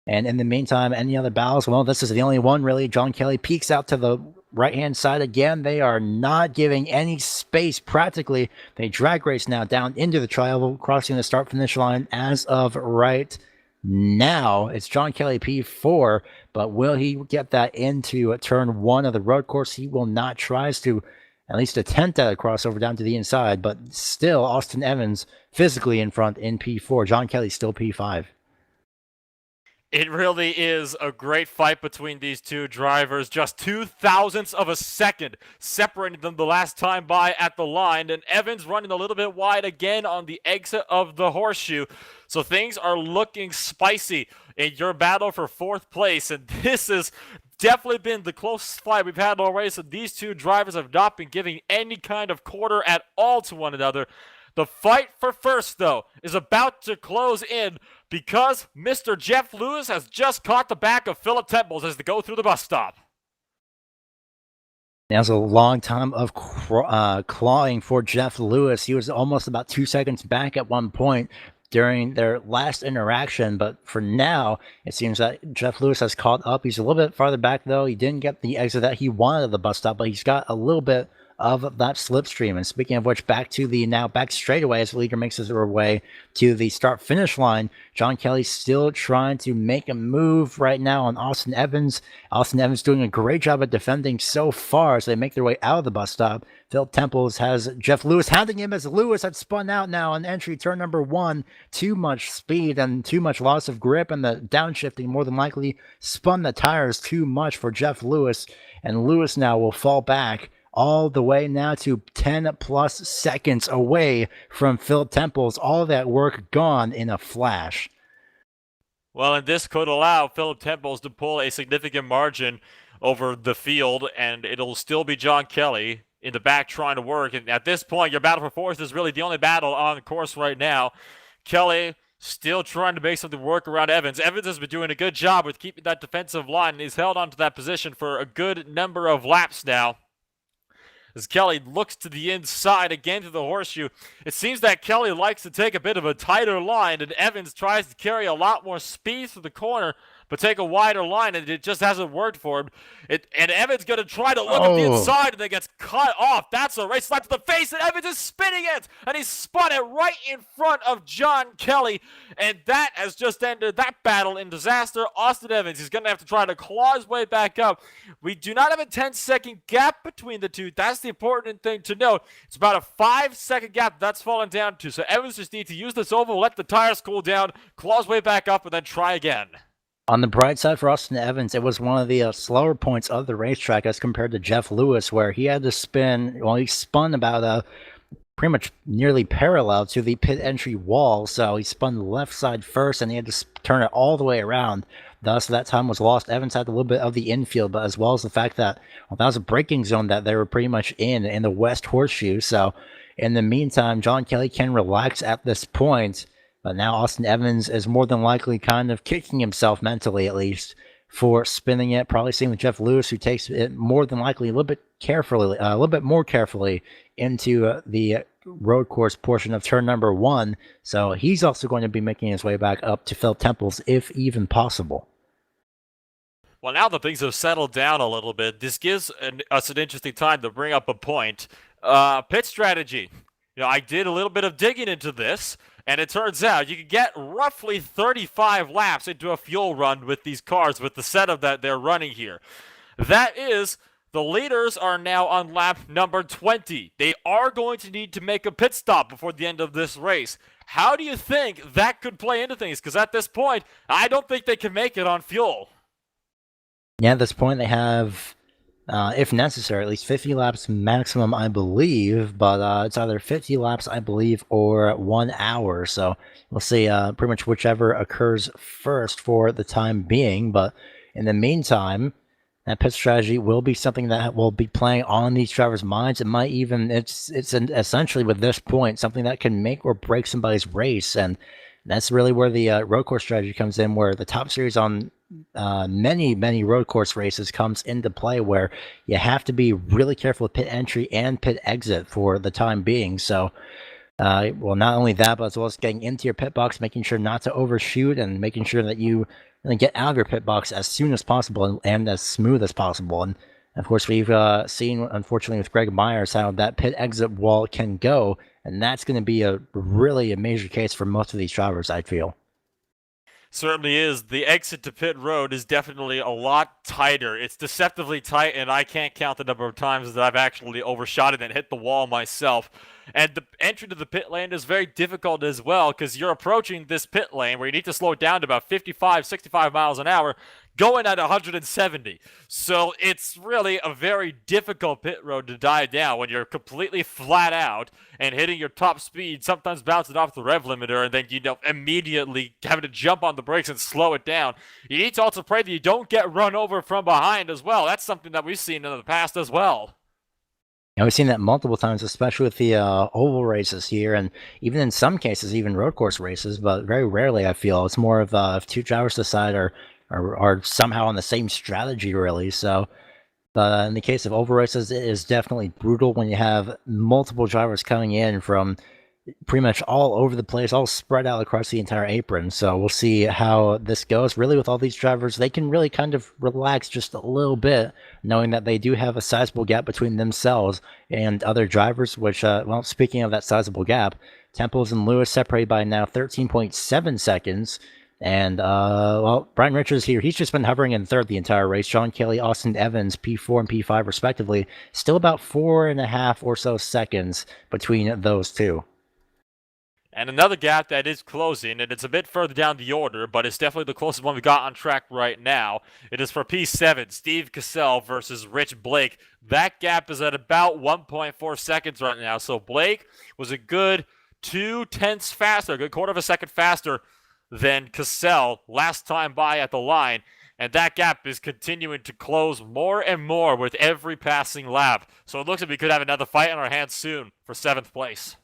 And in the meantime, any other battles? Well, this is the only one, really. John Kelly peeks out to the right-hand side again. They are not giving any space, practically. They drag race now down into the tri-oval, crossing the start-finish line as of right now. It's John Kelly P4, but will he get that into turn 1 of the road course? He will not. Tries to at least attempt at a crossover down to the inside, but still Austin Evans physically in front in P4. John Kelly still P5. It really is a great fight between these two drivers. Just 0.02 of a second separating them the last time by at the line. And Evans running a little bit wide again on the exit of the horseshoe. So things are looking spicy in your battle for 4th place. And this has definitely been the closest fight we've had all race. And these two drivers have not been giving any kind of quarter at all to one another. The fight for first, though, is about to close in because Mr. Jeff Lewis has just caught the back of Philip Temples as they go through the bus stop. That was a long time of clawing for Jeff Lewis. He was almost about 2 seconds back at one point during their last interaction, but for now, it seems that Jeff Lewis has caught up. He's a little bit farther back, though. He didn't get the exit that he wanted at the bus stop, but he's got a little bit of that slipstream. And speaking of which, back straightaway as the leader makes his way to the start-finish line. John Kelly still trying to make a move right now on Austin Evans. Austin Evans doing a great job at defending so far as they make their way out of the bus stop. Phil Temples has Jeff Lewis hounding him as Lewis had spun out now on entry turn number 1. Too much speed and too much loss of grip, and the downshifting more than likely spun the tires too much for Jeff Lewis. And Lewis now will fall back all the way now to 10 plus seconds away from Phil Temples. All that work gone in a flash. Well, and this could allow Philip Temples to pull a significant margin over the field, and it'll still be John Kelly in the back trying to work. And at this point, your battle for 4th is really the only battle on the course right now. Kelly still trying to make something work around Evans. Evans has been doing a good job with keeping that defensive line, and he's held onto that position for a good number of laps now. As Kelly looks to the inside again to the horseshoe, it seems that Kelly likes to take a bit of a tighter line, and Evans tries to carry a lot more speed through the corner, but take a wider line, and it just hasn't worked for him. And Evans going to try to look at the inside, and then gets cut off. That's a race slap to the face, and Evans is spinning it, and he spun it right in front of John Kelly, and that has just ended that battle in disaster. Austin Evans is going to have to try to claw his way back up. We do not have a 10-second gap between the two. That's the important thing to note. It's about a 5-second gap that's fallen down to, so Evans just needs to use this oval, let the tires cool down, claw his way back up, and then try again. On the bright side for Austin Evans, it was one of the slower points of the racetrack as compared to Jeff Lewis, where he had to spin, well, he spun about pretty much nearly parallel to the pit entry wall, so he spun the left side first, and he had to turn it all the way around. Thus, that time was lost. Evans had a little bit of the infield, but as well as the fact that, well, that was a braking zone that they were pretty much in the West Horseshoe, so in the meantime, John Kelly can relax at this point. But now Austin Evans is more than likely kind of kicking himself mentally, at least, for spinning it. Probably same with Jeff Lewis, who takes it more than likely a little bit more carefully into the road course portion of turn number 1. So he's also going to be making his way back up to Phil Temples, if even possible. Well, now that things have settled down a little bit, this gives us an interesting time to bring up a point. Pit strategy. I did a little bit of digging into this, and it turns out you can get roughly 35 laps into a fuel run with these cars with the setup that they're running here. That is, the leaders are now on lap number 20. They are going to need to make a pit stop before the end of this race. How do you think that could play into things? Because at this point, I don't think they can make it on fuel. Yeah, at this point they have if necessary, at least 50 laps maximum, I believe. But it's either 50 laps, I believe, or 1 hour. So we'll see pretty much whichever occurs first for the time being. But in the meantime, that pit strategy will be something that will be playing on these drivers' minds. It might even, essentially with this point, something that can make or break somebody's race. And that's really where the road course strategy comes in, where the top series on many road course races comes into play, where you have to be really careful with pit entry and pit exit for the time being. So well, not only that, but as well as getting into your pit box, making sure not to overshoot, and making sure that you get out of your pit box as soon as possible and as smooth as possible. And of course, we've seen, unfortunately, with Greg Myers, how that pit exit wall can go, and that's going to be really a major case for most of these drivers, I feel. Certainly is. The exit to pit road is definitely a lot tighter. It's deceptively tight, and I can't count the number of times that I've actually overshot it and hit the wall myself. And the entry to the pit lane is very difficult as well, because you're approaching this pit lane where you need to slow down to about 55, 65 miles an hour, going at 170. So it's really a very difficult pit road to dive down when you're completely flat out and hitting your top speed, sometimes bouncing off the rev limiter, and then, immediately having to jump on the brakes and slow it down. You need to also pray that you don't get run over from behind as well. That's something that we've seen in the past as well. And we've seen that multiple times, especially with the oval races here, and even in some cases, even road course races. But very rarely, I feel it's more of if two drivers decide are somehow on the same strategy, really. So, but in the case of oval races, it is definitely brutal when you have multiple drivers coming in from pretty much all over the place, all spread out across the entire apron. So we'll see how this goes. Really, with all these drivers, they can really kind of relax just a little bit, knowing that they do have a sizable gap between themselves and other drivers, which, well, speaking of that sizable gap, Temples and Lewis separated by now 13.7 seconds. And, well, Brian Richards here, he's just been hovering in third the entire race. John Kelly, Austin Evans, P4 and P5 respectively. Still about 4.5 or so seconds between those two. And another gap that is closing, and it's a bit further down the order, but it's definitely the closest one we got on track right now. It is for P7, Steve Cassell versus Rich Blake. That gap is at about 1.4 seconds right now. So Blake was a good 0.2 faster, a good quarter of a second faster than Cassell last time by at the line. And that gap is continuing to close more and more with every passing lap. So it looks like we could have another fight on our hands soon for 7th place.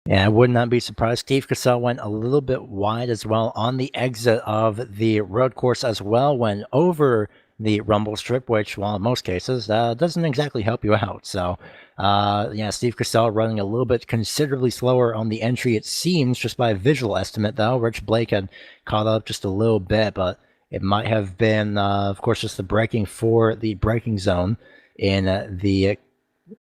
Yeah, I would not be surprised. Steve Cassell went a little bit wide as well on the exit of the road course as well, went over the rumble strip, which, well, in most cases, doesn't exactly help you out. So, yeah, Steve Cassell running a little bit considerably slower on the entry, it seems, just by a visual estimate, though. Rich Blake had caught up just a little bit, but it might have been, of course, just the braking for the braking zone in the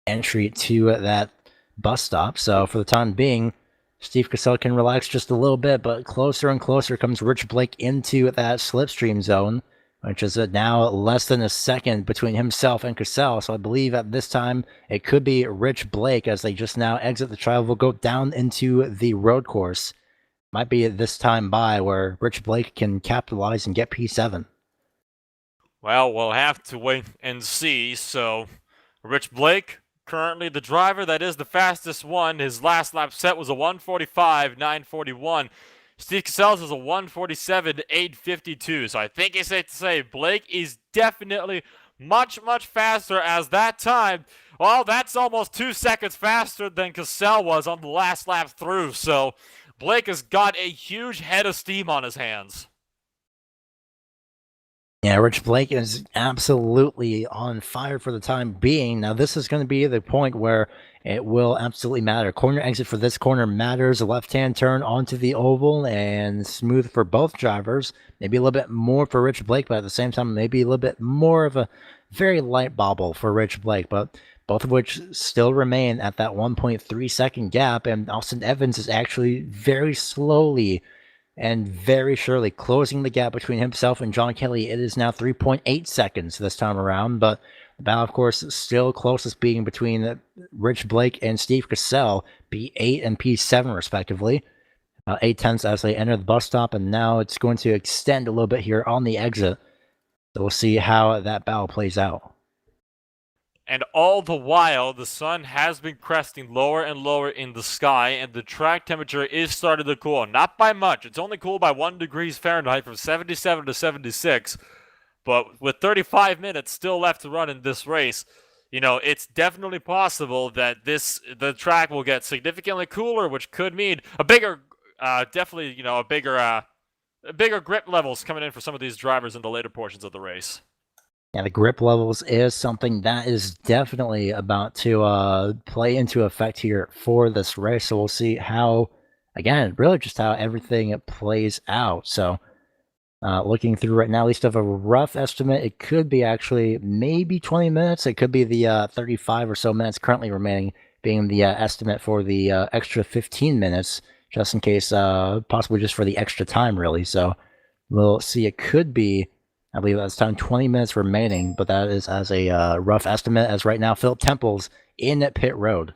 entry to that bus stop. So for the time being, Steve Cassell can relax just a little bit, but closer and closer comes Rich Blake into that slipstream zone, which is now less than a second between himself and Cassell. So I believe at this time it could be Rich Blake as they just now exit the tri-oval, go down into the road course. Might be at this time by where Rich Blake can capitalize and get P7. Well, we'll have to wait and see. So, Rich Blake, currently the driver that is the fastest one. His last lap set was a 1:45.941. Steve Cassell's is a 1:47.852. So I think it's safe to say Blake is definitely much faster, as that time, well, that's almost 2 seconds faster than Cassell was on the last lap through. So Blake has got a huge head of steam on his hands. Yeah, Rich Blake is absolutely on fire for the time being. Now, this is going to be the point where it will absolutely matter. Corner exit for this corner matters. A left-hand turn onto the oval and smooth for both drivers. Maybe a little bit more for Rich Blake, but at the same time, maybe a little bit more of a very light bobble for Rich Blake. But both of which still remain at that 1.3 second gap. And Austin Evans is actually very slowly and very surely closing the gap between himself and John Kelly. It is now 3.8 seconds this time around, but the battle, of course, is still closest being between Rich Blake and Steve Cassell, P8 and P7 respectively. 8/10 as they enter the bus stop, and now it's going to extend a little bit here on the exit. So we'll see how that battle plays out. And all the while, the sun has been cresting lower and lower in the sky, and the track temperature is starting to cool. Not by much. It's only cooled by 1 degrees Fahrenheit from 77 to 76. But with 35 minutes still left to run in this race, it's definitely possible that the track will get significantly cooler, which could mean a bigger, definitely, a bigger grip levels coming in for some of these drivers in the later portions of the race. Yeah, the grip levels is something that is definitely about to play into effect here for this race. So we'll see how, again, really just how everything plays out. So looking through right now, at least of a rough estimate, it could be actually maybe 20 minutes. It could be the 35 or so minutes currently remaining being the estimate for the extra 15 minutes, just in case, possibly just for the extra time, really. So we'll see. It could be, I believe that's time 20 minutes remaining, but that is as a rough estimate. As right now, Philip Temple's in at pit road.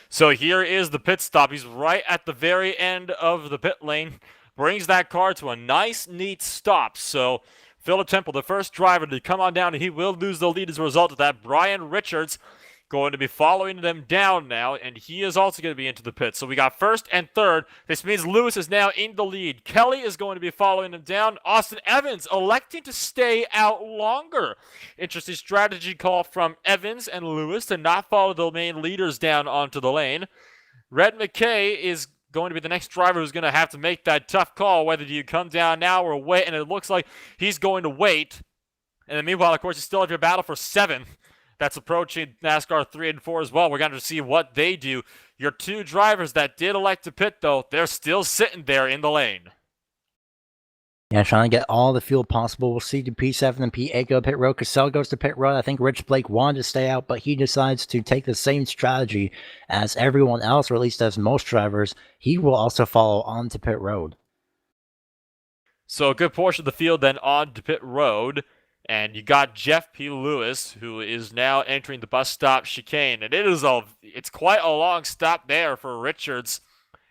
So here is the pit stop. He's right at the very end of the pit lane. Brings that car to a nice, neat stop. So Philip Temple, the first driver to come on down, and he will lose the lead as a result of that. Brian Richards going to be following them down now, and he is also going to be into the pit. So we got first and third. This means Lewis is now in the lead. Kelly is going to be following him down. Austin Evans electing to stay out longer. Interesting strategy call from Evans and Lewis to not follow the main leaders down onto the lane. Red McKay is going to be the next driver who's going to have to make that tough call, whether you come down now or wait, and it looks like he's going to wait. And then meanwhile, of course, you still have your battle for 7. That's approaching NASCAR 3 and 4 as well. We're going to see what they do. Your 2 drivers that did elect to pit, though, they're still sitting there in the lane. Yeah, trying to get all the fuel possible. We'll see do P7 and P8 go to pit road. Cassell goes to pit road. I think Rich Blake wanted to stay out, but he decides to take the same strategy as everyone else, or at least as most drivers. He will also follow on to pit road. So a good portion of the field then on to pit road. And you got Jeff P. Lewis, who is now entering the bus stop chicane. And it's quite a long stop there for Richards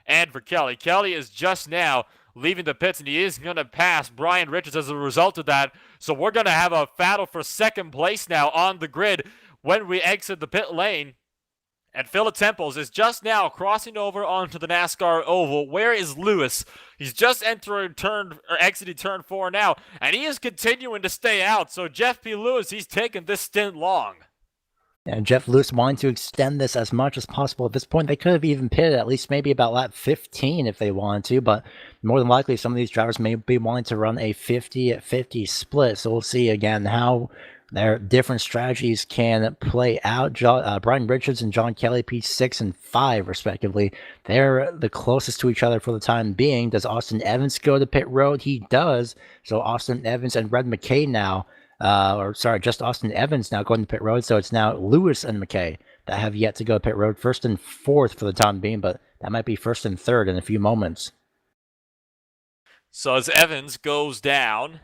and for Kelly. Kelly is just now leaving the pits, and he is going to pass Brian Richards as a result of that. So we're going to have a battle for second place now on the grid when we exit the pit lane. And Philip Temples is just now crossing over onto the NASCAR oval. Where is Lewis? He's just exiting turn 4 now, and he is continuing to stay out. So Jeff P. Lewis, he's taken this stint long. And Jeff Lewis wanting to extend this as much as possible. At this point, they could have even pitted at least maybe about lap 15 if they wanted to, but more than likely, some of these drivers may be wanting to run a 50-50 split. So we'll see again how their different strategies can play out. Brian Richards and John Kelly, P6 and 5, respectively. They're the closest to each other for the time being. Does Austin Evans go to pit road? He does. So Austin Evans and Red McKay now, just Austin Evans now going to pit road. So it's now Lewis and McKay that have yet to go to pit road. First and fourth for the time being, but that might be first and third in a few moments. So as Evans goes down,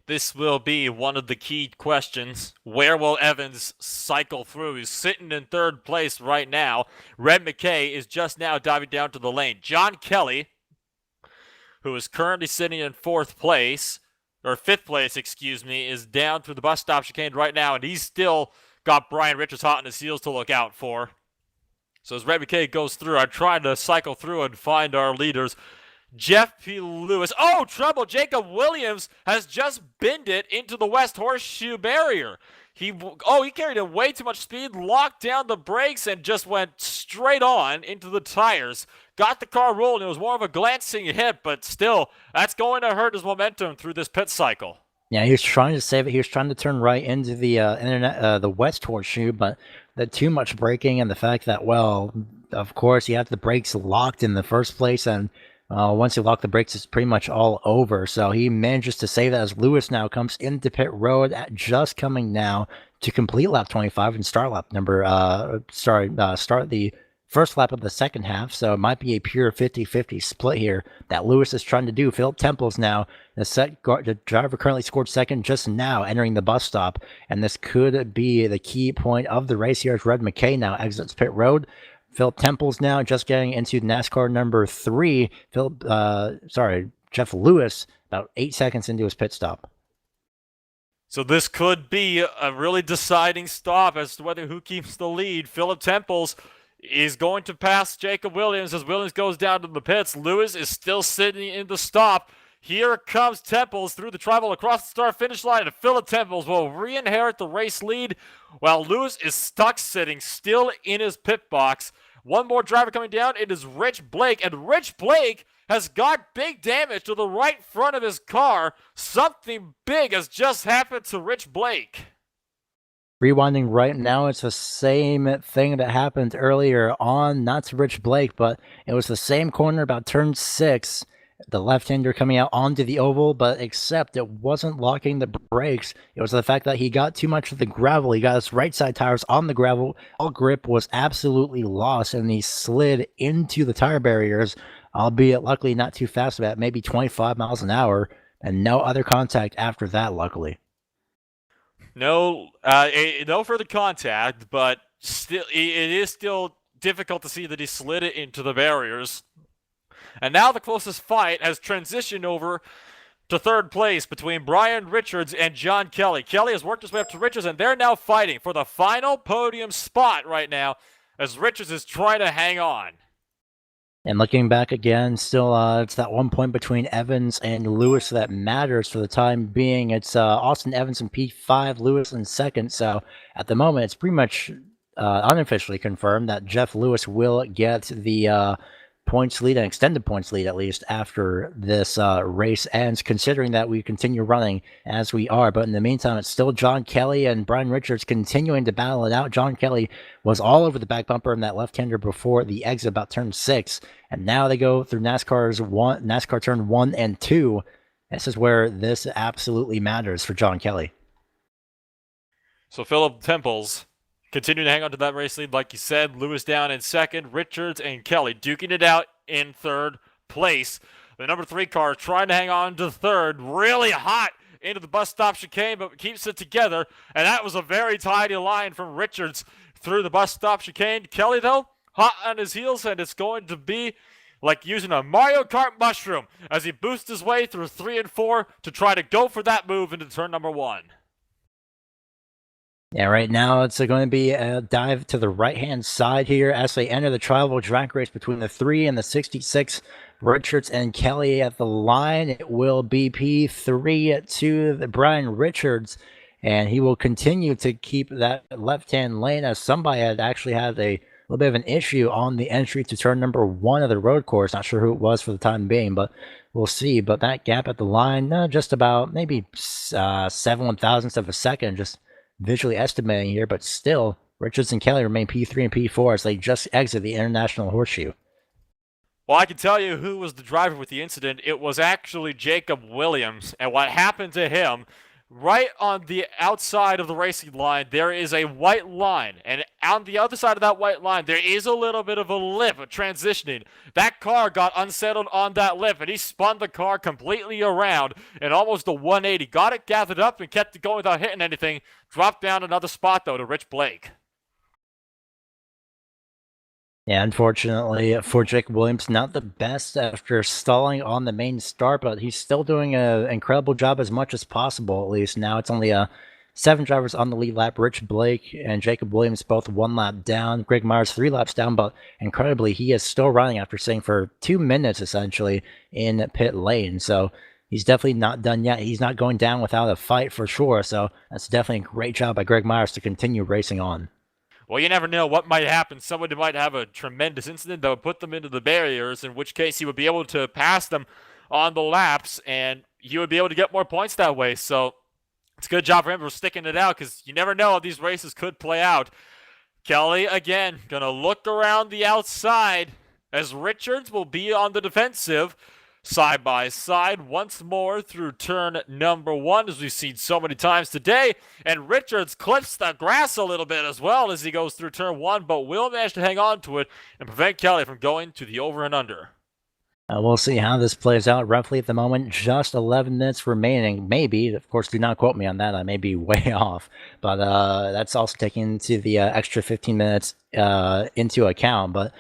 this will be one of the key questions. Where will Evans cycle through? He's sitting in third place right now. Red McKay is just now diving down to the lane. John Kelly, who is currently sitting in fifth place, is down through the bus stop chicane right now, and he's still got Brian Richards hot on his heels to look out for. So as Red McKay goes through, I'm trying to cycle through and find our leaders. Jeff P. Lewis. Oh, trouble. Jacob Williams has just binned it into the West Horseshoe barrier. He carried in way too much speed, locked down the brakes, and just went straight on into the tires. Got the car rolling. It was more of a glancing hit, but still, that's going to hurt his momentum through this pit cycle. Yeah, he was trying to save it. He was trying to turn right into the West Horseshoe, but the too much braking and the fact that, well, of course, you have the brakes locked in the first place, and once you lock the brakes, it's pretty much all over. So he manages to save that as Lewis now comes into pit road, just coming now to complete lap 25 and start the first lap of the second half. So it might be a pure 50-50 split here that Lewis is trying to do. Philip Temples now, the driver currently scored second just now, entering the bus stop. And this could be the key point of the race here as Red McKay now exits pit road. Philip Temples now just getting into NASCAR number 3. Jeff Lewis about 8 seconds into his pit stop. So this could be a really deciding stop as to whether who keeps the lead. Philip Temples is going to pass Jacob Williams as Williams goes down to the pits. Lewis is still sitting in the stop. Here comes Temples through the tribal across the start finish line, and Philip Temples will re-inherit the race lead while Lewis is stuck sitting still in his pit box. One more driver coming down. It is Rich Blake, and Rich Blake has got big damage to the right front of his car. Something big has just happened to Rich Blake. Rewinding right now, it's the same thing that happened earlier on, not to Rich Blake, but it was the same corner about turn 6. The left-hander coming out onto the oval, but except it wasn't locking the brakes. It was the fact that he got too much of the gravel. He got his right side tires on the gravel. All grip was absolutely lost, and he slid into the tire barriers, albeit luckily not too fast, about maybe 25 miles an hour, and no other contact after that, luckily. No, no further contact, but still, it is still difficult to see that he slid it into the barriers. And now the closest fight has transitioned over to third place between Brian Richards and John Kelly. Kelly has worked his way up to Richards, and they're now fighting for the final podium spot right now as Richards is trying to hang on. And looking back again, still it's that 1 point between Evans and Lewis that matters for the time being. It's Austin Evans in P5, Lewis in second. So at the moment, it's pretty much unofficially confirmed that Jeff Lewis will get the points lead, an extended points lead at least, after this race ends, considering that we continue running as we are. But in the meantime, it's still John Kelly and Brian Richards continuing to battle it out. John Kelly was all over the back bumper in that left-hander before the exit about turn 6, and now they go through NASCAR turn 1 and 2. This is where this absolutely matters for John Kelly. So Philip Temples continuing to hang on to that race lead, like you said. Lewis down in second. Richards and Kelly duking it out in third place. The number 3 car trying to hang on to third. Really hot into the bus stop chicane, but keeps it together. And that was a very tidy line from Richards through the bus stop chicane. Kelly, though, hot on his heels, and it's going to be like using a Mario Kart mushroom as he boosts his way through 3 and 4 to try to go for that move into turn number 1. Yeah, right now it's going to be a dive to the right-hand side here as they enter the tribal drag race between the 3 and the 66. Richards and Kelly at the line. It will be P3 to the Brian Richards, and he will continue to keep that left-hand lane as somebody had actually had a little bit of an issue on the entry to turn number 1 of the road course. Not sure who it was for the time being, but we'll see. But that gap at the line, just about maybe 7/1000ths of a second, just visually estimating here, but still, Richards and Kelly remain P3 and P4 as they just exit the International Horseshoe. Well, I can tell you who was the driver with the incident. It was actually Jacob Williams, and what happened to him, right on the outside of the racing line, there is a white line, and on the other side of that white line, there is a little bit of a lip, a transitioning. That car got unsettled on that lip, and he spun the car completely around in almost a 180. Got it gathered up and kept it going without hitting anything. Dropped down another spot, though, to Rich Blake. Yeah, unfortunately for Jacob Williams, not the best after stalling on the main start, but he's still doing an incredible job as much as possible, at least. Now it's only 7 drivers on the lead lap. Rich Blake and Jacob Williams both 1 lap down. Greg Myers 3 laps down, but incredibly, he is still running after sitting for 2 minutes, essentially, in pit lane. So he's definitely not done yet. He's not going down without a fight for sure. So that's definitely a great job by Greg Myers to continue racing on. Well, you never know what might happen. Somebody might have a tremendous incident that would put them into the barriers, in which case he would be able to pass them on the laps, and he would be able to get more points that way. So it's a good job for him for sticking it out, because you never know how these races could play out. Kelly, again, going to look around the outside as Richards will be on the defensive. Side by side once more through turn number 1, as we've seen so many times today. And Richards clips the grass a little bit as well as he goes through turn 1, but will manage to hang on to it and prevent Kelly from going to the over and under. We'll see how this plays out. Roughly at the moment, just 11 minutes remaining. Maybe, of course, do not quote me on that. I may be way off. But that's also taking into the extra 15 minutes into account. But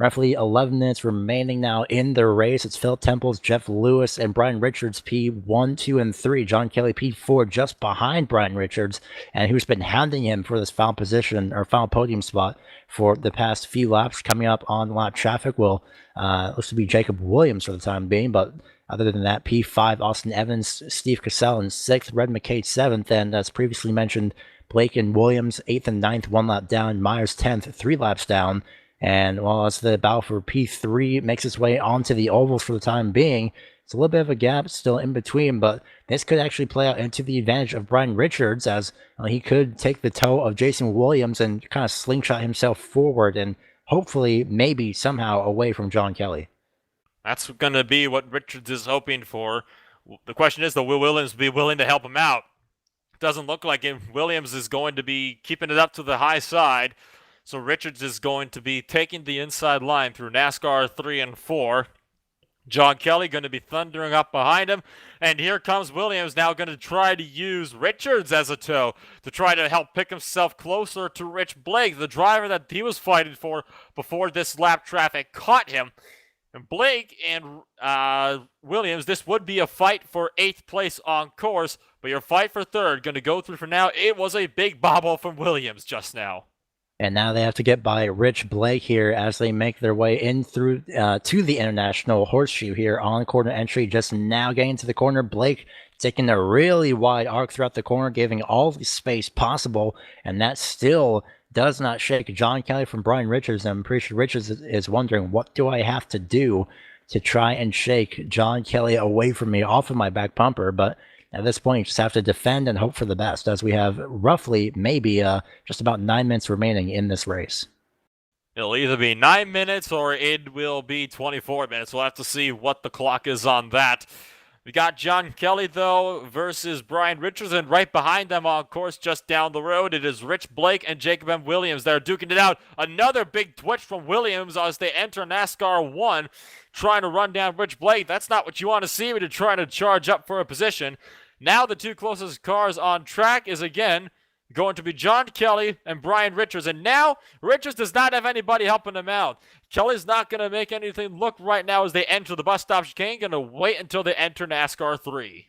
roughly 11 minutes remaining now in the race. It's Philip Temples, Jeff Lewis, and Brian Richards, P1, 2, and 3. John Kelly, P4, just behind Brian Richards, and who's been hounding him for this final position or final podium spot for the past few laps. Coming up on lap traffic will looks to be Jacob Williams for the time being, but other than that, P5, Austin Evans, Steve Cassell in 6th, Red McKay 7th, and as previously mentioned, Blake and Williams 8th and 9th, 1 lap down, Myers 10th, 3 laps down. And while as the battle for P3 makes its way onto the ovals for the time being, it's a little bit of a gap still in between, but this could actually play out into the advantage of Brian Richards, as he could take the toe of Jason Williams and kind of slingshot himself forward and hopefully maybe somehow away from John Kelly. That's going to be what Richards is hoping for. The question is, though, will Williams be willing to help him out? It doesn't look like it. Williams is going to be keeping it up to the high side. So Richards is going to be taking the inside line through NASCAR 3 and 4. John Kelly going to be thundering up behind him. And here comes Williams now going to try to use Richards as a tow to try to help pick himself closer to Rich Blake, the driver that he was fighting for before this lap traffic caught him. And Blake and Williams, this would be a fight for 8th place on course, but your fight for 3rd going to go through for now. It was a big bobble from Williams just now. And now they have to get by Rich Blake here as they make their way in through to the International Horseshoe here on corner entry. Just now getting to the corner, Blake taking a really wide arc throughout the corner, giving all the space possible, and that still does not shake John Kelly from Brian Richards. I'm pretty sure Richards is wondering, what do I have to do to try and shake John Kelly away from me off of my back bumper? But at this point, you just have to defend and hope for the best, as we have roughly maybe just about 9 minutes remaining in this race. It'll either be 9 minutes or it will be 24 minutes. We'll have to see what the clock is on that. We got John Kelly, though, versus Brian Richards, and right behind them on course just down the road, it is Rich Blake and Jacob M. Williams. They're duking it out. Another big twitch from Williams as they enter NASCAR 1, trying to run down Rich Blake. That's not what you want to see when you're trying to charge up for a position. Now the two closest cars on track is again going to be John Kelly and Brian Richards. And now Richards does not have anybody helping him out. Kelly's not going to make anything look right now as they enter the bus stop chicane. Going to wait until they enter NASCAR 3.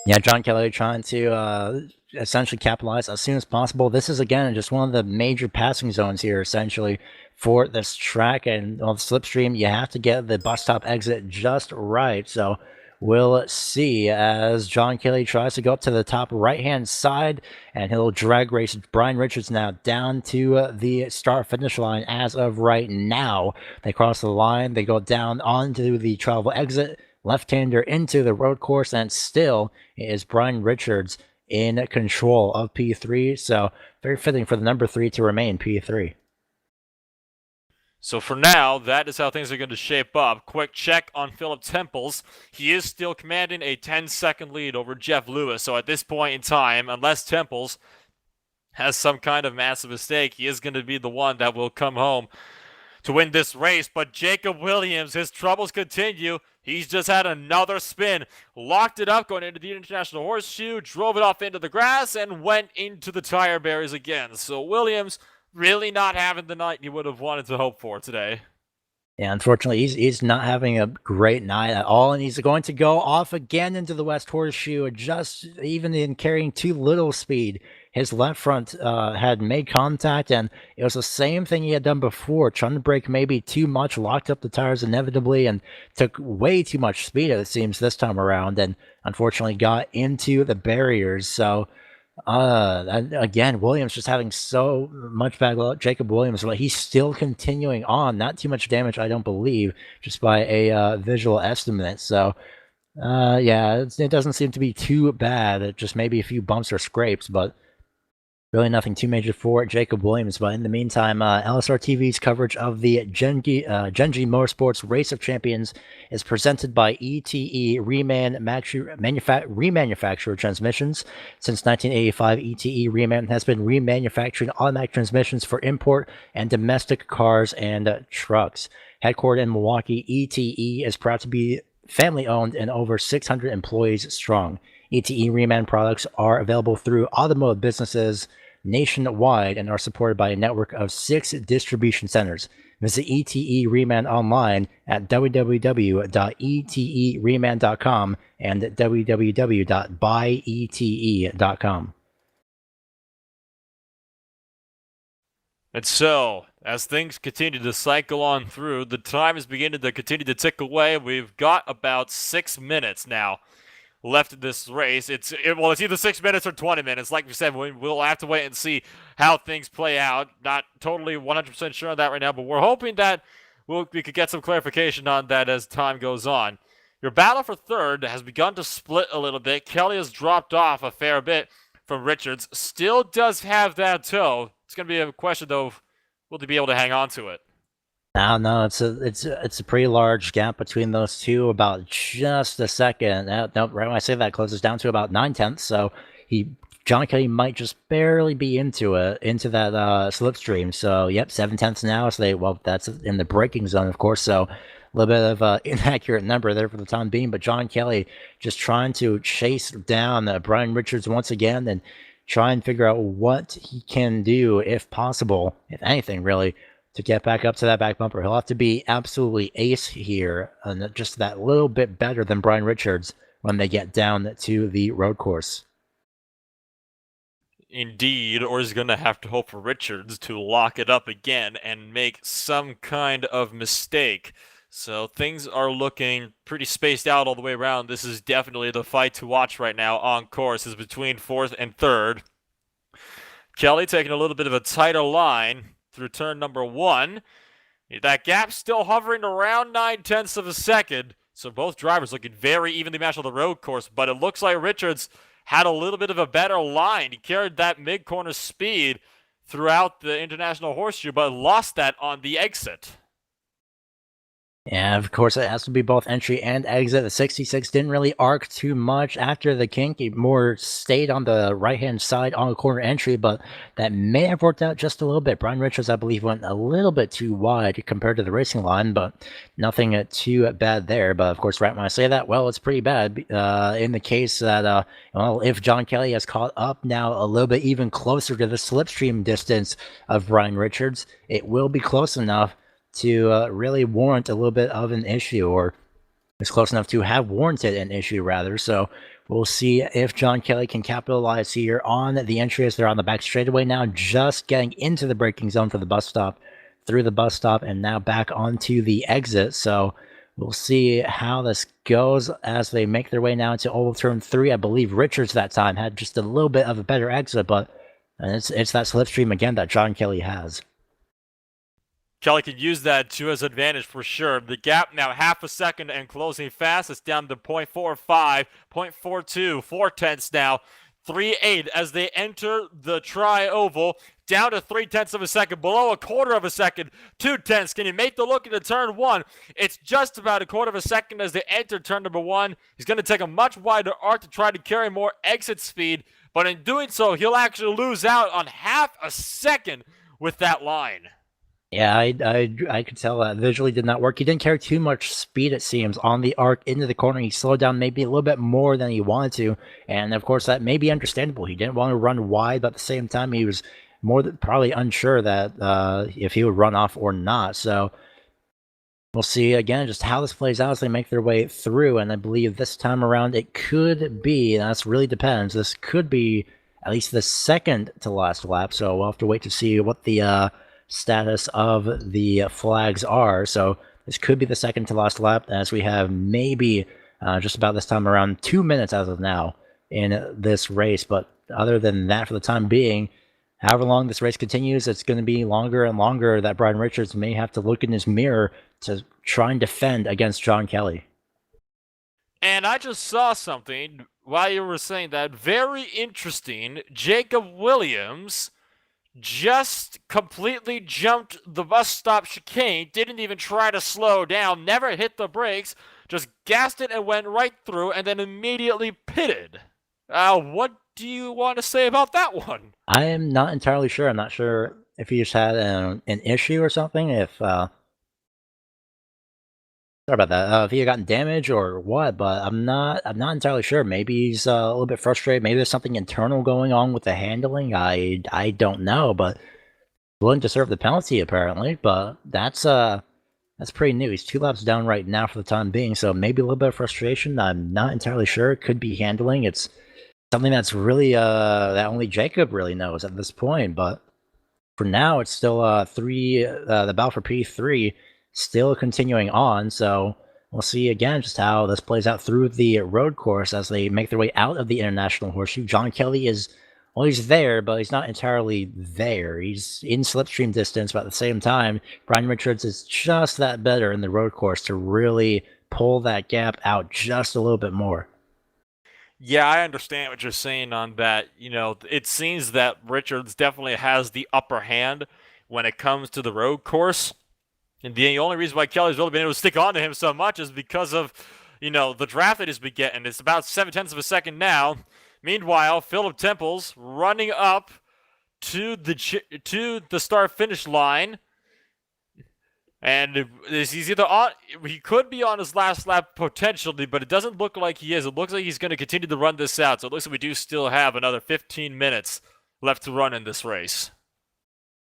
Yeah, John Kelly trying to essentially capitalize as soon as possible. This is, again, just one of the major passing zones here, essentially, for this track. And on the slipstream, you have to get the bus stop exit just right. So we'll see as John Kelly tries to go up to the top right-hand side, and he'll drag race Brian Richards now down to the start-finish line as of right now. They cross the line, they go down onto the travel exit, left-hander into the road course, and still is Brian Richards in control of P3, so very fitting for the number 3 to remain P3. So for now, that is how things are going to shape up. Quick check on Philip Temples. He is still commanding a 10-second lead over Jeff Lewis. So at this point in time, unless Temples has some kind of massive mistake, he is going to be the one that will come home to win this race. But Jacob Williams, his troubles continue. He's just had another spin, locked it up going into the International Horseshoe, drove it off into the grass, and went into the tire barriers again. So Williams really not having the night he would have wanted to hope for today. Yeah, unfortunately, he's not having a great night at all, and he's going to go off again into the West Horseshoe, just even in carrying too little speed. His left front had made contact, and it was the same thing he had done before, trying to brake maybe too much, locked up the tires inevitably, and took way too much speed, it seems, this time around, and unfortunately got into the barriers. So again, Williams just having so much bad luck. Jacob Williams, but he's still continuing on. Not too much damage, I don't believe, just by a visual estimate. So, yeah, it doesn't seem to be too bad. Just maybe a few bumps or scrapes, but really nothing too major for Jacob Williams. But in the meantime, LSR TV's coverage of the JENGI Motorsports Race of Champions is presented by ETE Remanufacturer Transmissions. Since 1985, ETE Reman has been remanufacturing automatic transmissions for import and domestic cars and trucks. Headquartered in Milwaukee, ETE is proud to be family-owned and over 600 employees strong. ETE Reman products are available through automotive businesses nationwide and are supported by a network of 6 distribution centers. Visit ETE Reman online at www.etereman.com and www.buyete.com. And so, as things continue to cycle on through, the time is beginning to continue to tick away. We've got about 6 minutes now left in this race. It's either 6 minutes or 20 minutes. Like we said, we'll have to wait and see how things play out. Not totally 100% sure on that right now, but we're hoping that we could get some clarification on that as time goes on. Your battle for third has begun to split a little bit. Kelly has dropped off a fair bit from Richards. Still does have that toe. It's going to be a question, though, of will he be able to hang on to it? No, it's a pretty large gap between those two, about just a second. No, right when I say that, closes down to about 9/10. So John Kelly might just barely be into that slipstream. So yep, 7/10 now. So that's in the braking zone, of course. So a little bit of inaccurate number there for the time being. But John Kelly just trying to chase down Brian Richards once again and try and figure out what he can do, if possible, if anything, really, to get back up to that back bumper. He'll have to be absolutely ace here, and just that little bit better than Brian Richards when they get down to the road course. Indeed, or he's going to have to hope for Richards to lock it up again and make some kind of mistake. So things are looking pretty spaced out all the way around. This is definitely the fight to watch right now on course, is between fourth and third. Kelly taking a little bit of a tighter line through turn number 1. That gap still hovering around 9/10 of a second. So both drivers looking very evenly matched on the road course, but it looks like Richards had a little bit of a better line. He carried that mid-corner speed throughout the International Horseshoe, but lost that on the exit. Yeah, of course, it has to be both entry and exit. The 66 didn't really arc too much after the kink. It more stayed on the right-hand side on the corner entry, but that may have worked out just a little bit. Brian Richards, I believe, went a little bit too wide compared to the racing line, but nothing too bad there. But, of course, right when I say that, well, it's pretty bad in the case that, if John Kelly has caught up now a little bit even closer to the slipstream distance of Brian Richards, it will be close enough to really warrant a little bit of an issue, or is close enough to have warranted an issue, rather. So we'll see if John Kelly can capitalize here on the entry as they're on the back straightaway now, just getting into the braking zone for the bus stop, through the bus stop, and now back onto the exit. So we'll see how this goes as they make their way now into oval turn 3. I believe Richards that time had just a little bit of a better exit, but it's that slipstream again that John Kelly has. Kelly can use that to his advantage for sure. The gap now half a second and closing fast. It's down to 0.45, 0.42, 4/10 now. 3.8 as they enter the tri-oval, down to 3/10 of a second, below a quarter of a second, 2/10. Can he make the look into turn 1? It's just about a quarter of a second as they enter turn number 1. He's going to take a much wider arc to try to carry more exit speed, but in doing so, he'll actually lose out on half a second with that line. Yeah, I could tell that visually did not work. He didn't carry too much speed, it seems, on the arc into the corner. He slowed down maybe a little bit more than he wanted to, and of course that may be understandable. He didn't want to run wide, but at the same time he was probably unsure that if he would run off or not. So we'll see again just how this plays out as they make their way through, and I believe this time around it could be, and that really depends, this could be at least the second to last lap, so we'll have to wait to see what the status of the flags are. So this could be the second to last lap, as we have maybe just about this time around 2 minutes as of now in this race. But other than that, for the time being, however long this race continues, it's going to be longer and longer that Brian Richards may have to look in his mirror to try and defend against John Kelly. And I just saw something while you were saying that. Very interesting. Jacob Williams just completely jumped the bus stop chicane, didn't even try to slow down, never hit the brakes, just gassed it and went right through, and then immediately pitted. What do you want to say about that one? I am not entirely sure. I'm not sure if he just had an issue or something. Sorry about that. If he had gotten damage or what, but I'm not entirely sure. Maybe he's a little bit frustrated. Maybe there's something internal going on with the handling. I don't know, but willing to serve the penalty apparently, but that's pretty new. He's 2 laps down right now for the time being, so maybe a little bit of frustration. I'm not entirely sure. It could be handling. It's something that's really that only Jacob really knows at this point. But for now, it's still the battle for P3 still continuing on. So we'll see again just how this plays out through the road course as they make their way out of the International Horseshoe. John Kelly is, well, he's there, but he's not entirely there. He's in slipstream distance, but at the same time, Brian Richards is just that better in the road course to really pull that gap out just a little bit more. Yeah, I understand what you're saying on that. It seems that Richards definitely has the upper hand when it comes to the road course. And the only reason why Kelly's really been able to stick on to him so much is because of, the draft that he's been getting. It's about 7/10 of a second now. Meanwhile, Philip Temples running up to the start finish line. And he's either on, he could be on his last lap potentially, but it doesn't look like he is. It looks like he's going to continue to run this out. So it looks like we do still have another 15 minutes left to run in this race.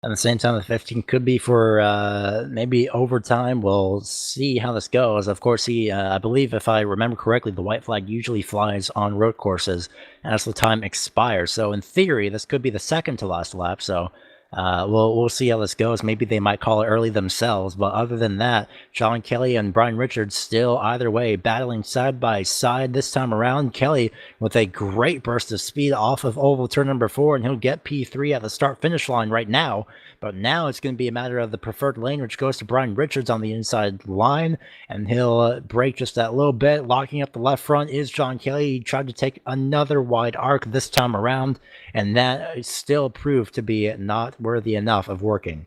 At the same time, the 15 could be for maybe overtime. We'll see how this goes. Of course, I believe, if I remember correctly, the white flag usually flies on road courses as the time expires. So in theory, this could be the second to last lap. So we'll see how this goes. Maybe they might call it early themselves, but other than that, John Kelly and Brian Richards still either way battling side by side this time around. Kelly with a great burst of speed off of oval turn number 4, and he'll get P3 at the start-finish line right now. But now it's going to be a matter of the preferred lane, which goes to Brian Richards on the inside line, and he'll brake just that little bit. Locking up the left front is John Kelly. He tried to take another wide arc this time around, and that still proved to be not worthy enough of working.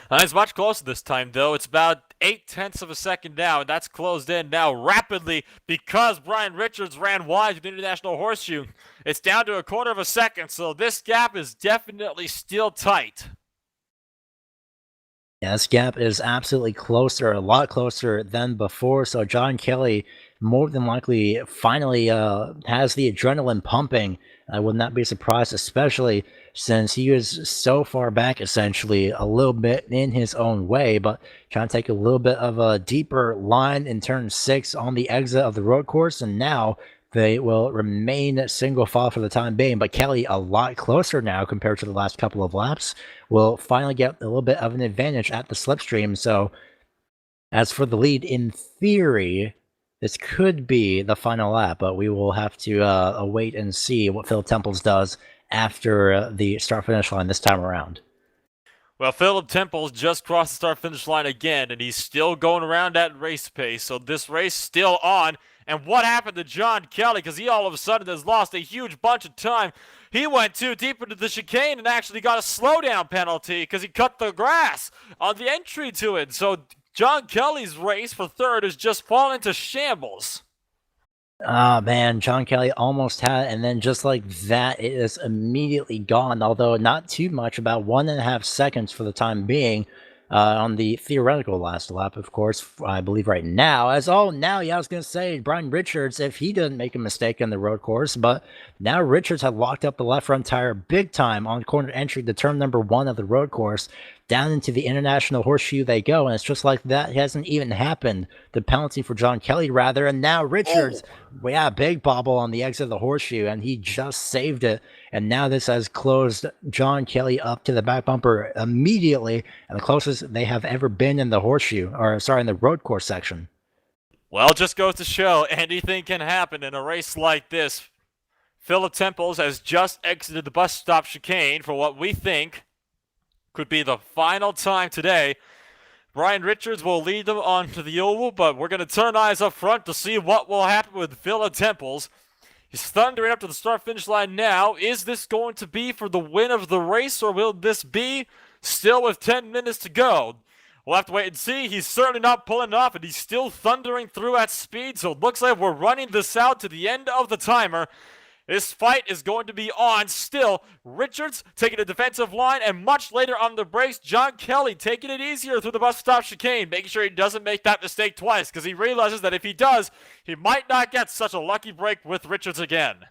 It's much closer this time, though. It's about 0.8 of a second now, and that's closed in now rapidly because Brian Richards ran wide to the International Horseshoe. It's down to 1/4 of a second, so this gap is definitely still tight. Yeah, this gap is absolutely closer, a lot closer than before. So John Kelly more than likely finally has the adrenaline pumping. I would not be surprised, especially since he was so far back, essentially a little bit in his own way, but trying to take a little bit of a deeper line in turn 6 on the exit of the road course, and now they will remain single file for the time being. But Kelly, a lot closer now compared to the last couple of laps, will finally get a little bit of an advantage at the slipstream. So as for the lead, in theory, this could be the final lap, but we will have to wait and see what Phil Temples does after the start-finish line this time around. Well, Philip Temples just crossed the start-finish line again, and he's still going around at race pace, so this race still on. And what happened to John Kelly? Because he all of a sudden has lost a huge bunch of time. He went too deep into the chicane and actually got a slowdown penalty because he cut the grass on the entry to it. So John Kelly's race for third has just fallen into shambles. Ah, man, John Kelly almost had it, and then just like that, it is immediately gone, although not too much, about 1.5 seconds for the time being. On the theoretical last lap, of course, I believe right now. Yeah, I was going to say Brian Richards, if he didn't make a mistake on the road course, but now Richards had locked up the left front tire big time on corner entry to turn number 1 of the road course. Down into the International Horseshoe they go, and it's just like that hasn't even happened. The penalty for John Kelly, rather, and now Richards, yeah, big bobble on the exit of the Horseshoe, and he just saved it. And now this has closed John Kelly up to the back bumper immediately, and the closest they have ever been in the Horseshoe, or sorry, in the road course section. Well, just goes to show anything can happen in a race like this. Philip Temples has just exited the bus stop chicane for what we think could be the final time today. Brian Richards will lead them onto the oval, but we're going to turn eyes up front to see what will happen with Philip Temples. He's thundering up to the start-finish line now. Is this going to be for the win of the race, or will this be still with 10 minutes to go? We'll have to wait and see. He's certainly not pulling off, and he's still thundering through at speed, so it looks like we're running this out to the end of the timer. This fight is going to be on still. Richards taking a defensive line, and much later on the brakes, John Kelly taking it easier through the bus stop chicane, making sure he doesn't make that mistake twice, because he realizes that if he does, he might not get such a lucky break with Richards again.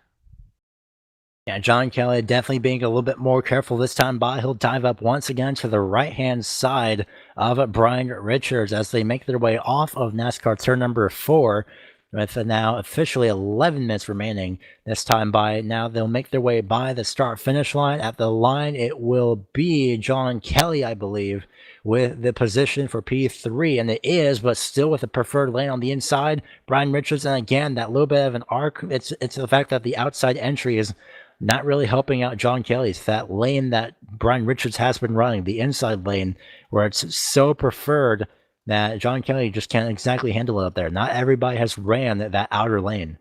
Yeah, John Kelly definitely being a little bit more careful this time by. He'll dive up once again to the right-hand side of Brian Richards as they make their way off of NASCAR turn number 4 with now officially 11 minutes remaining this time by. Now they'll make their way by the start-finish line. At the line, it will be John Kelly, I believe, with the position for P3, and it is, but still with the preferred lane on the inside. Brian Richards, and again, that little bit of an arc. It's the fact that the outside entry is not really helping out John Kelly. It's that lane that Brian Richards has been running, the inside lane, where it's so preferred that John Kelly just can't exactly handle it up there. Not everybody has ran that outer lane.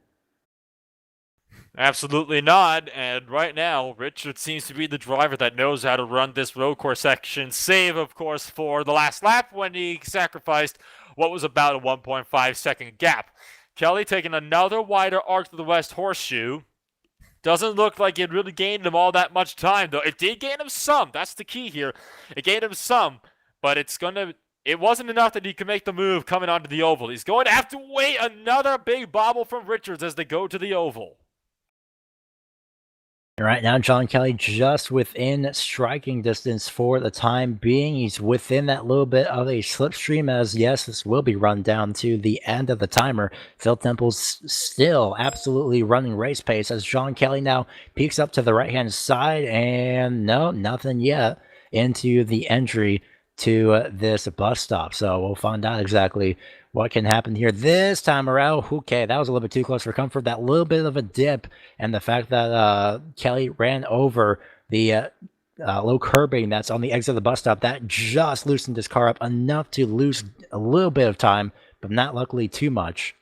Absolutely not. And right now, Richard seems to be the driver that knows how to run this road course section, save, of course, for the last lap when he sacrificed what was about a 1.5-second gap. Kelly taking another wider arc to the West Horseshoe. Doesn't look like it really gained him all that much time, though. It did gain him some. That's the key here. It gained him some, but it wasn't enough that he could make the move coming onto the oval. He's going to have to wait another big bobble from Richards as they go to the oval. Right now, John Kelly just within striking distance for the time being. He's within that little bit of a slipstream as, yes, this will be run down to the end of the timer. Phil Temple's still absolutely running race pace as John Kelly now peeks up to the right-hand side, and no, nothing yet into the entry to this bus stop. So we'll find out exactly what can happen here this time around. Okay, that was a little bit too close for comfort. That little bit of a dip, and the fact that Kelly ran over the low curbing that's on the exit of the bus stop, that just loosened his car up enough to lose a little bit of time, but not luckily too much.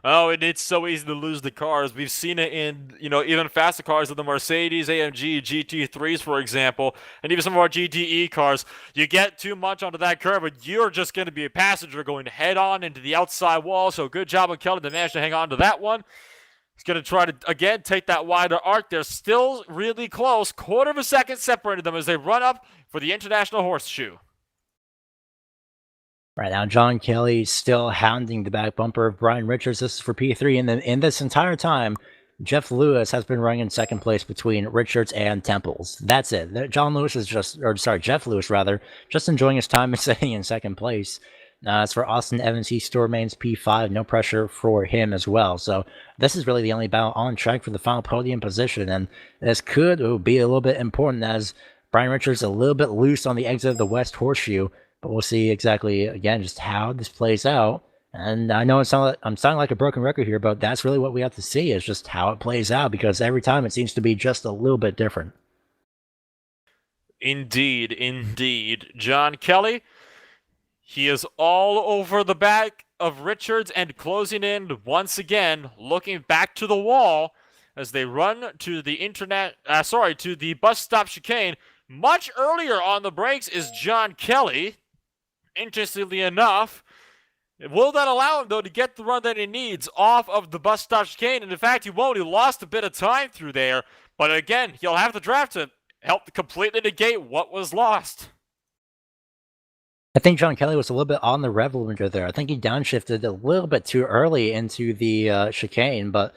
Oh, and it's so easy to lose the cars. We've seen it in, even faster cars of the Mercedes AMG GT3s, for example, and even some of our GTE cars. You get too much onto that curve, and you're just going to be a passenger going head on into the outside wall. So good job on Kelly to manage to hang on to that one. He's going to try to, again, take that wider arc. They're still really close. Quarter of a second separated them as they run up for the International Horseshoe. Right now, John Kelly still hounding the back bumper of Brian Richards. This is for P3, and then in this entire time, Jeff Lewis has been running in second place between Richards and Temples. That's it. Jeff Lewis rather, just enjoying his time and sitting in second place. As for Austin Evans, he still remains P5. No pressure for him as well. So this is really the only battle on track for the final podium position, and this could be a little bit important as Brian Richards a little bit loose on the exit of the West Horseshoe. But we'll see exactly, again, just how this plays out. And I know I'm sounding like a broken record here, but that's really what we have to see is just how it plays out, because every time it seems to be just a little bit different. Indeed, indeed. John Kelly, he is all over the back of Richards and closing in once again, looking back to the wall as they run to the to the bus stop chicane. Much earlier on the brakes is John Kelly. Interestingly enough, will that allow him, though, to get the run that he needs off of the bus stop chicane? And in fact, he won't. He lost a bit of time through there. But again, he'll have the draft to help completely negate what was lost. I think John Kelly was a little bit on the rev limiter there. I think he downshifted a little bit too early into the chicane, but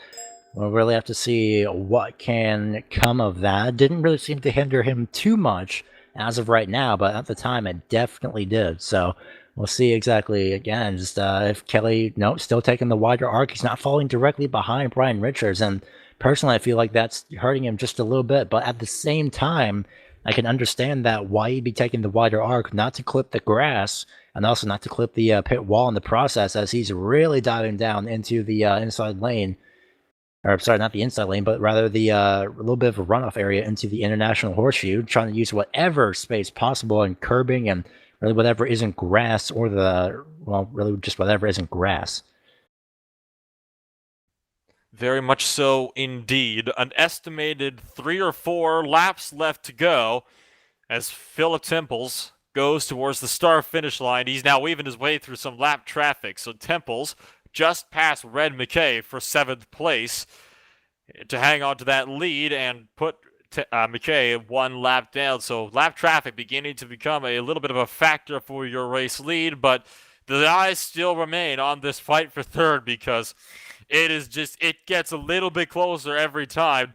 we'll really have to see what can come of that. It didn't really seem to hinder him too much as of right now, but at the time it definitely did. So we'll see exactly, again, just if Kelly, still taking the wider arc. He's not falling directly behind Brian Richards, and personally I feel like that's hurting him just a little bit, but at the same time, I can understand that why he'd be taking the wider arc, not to clip the grass, and also not to clip the pit wall in the process, as he's really diving down into the inside lane. Or, sorry, not the inside lane, but rather the little bit of a runoff area into the International Horseshoe, trying to use whatever space possible and curbing and really whatever isn't grass or really just whatever isn't grass. Very much so indeed. An estimated 3 or 4 laps left to go as Philip Temples goes towards the start-finish line. He's now weaving his way through some lap traffic. So Temples just past Red McKay for 7th place to hang on to that lead and put McKay 1 lap down. So lap traffic beginning to become a little bit of a factor for your race lead, but the eyes still remain on this fight for third because it gets a little bit closer every time.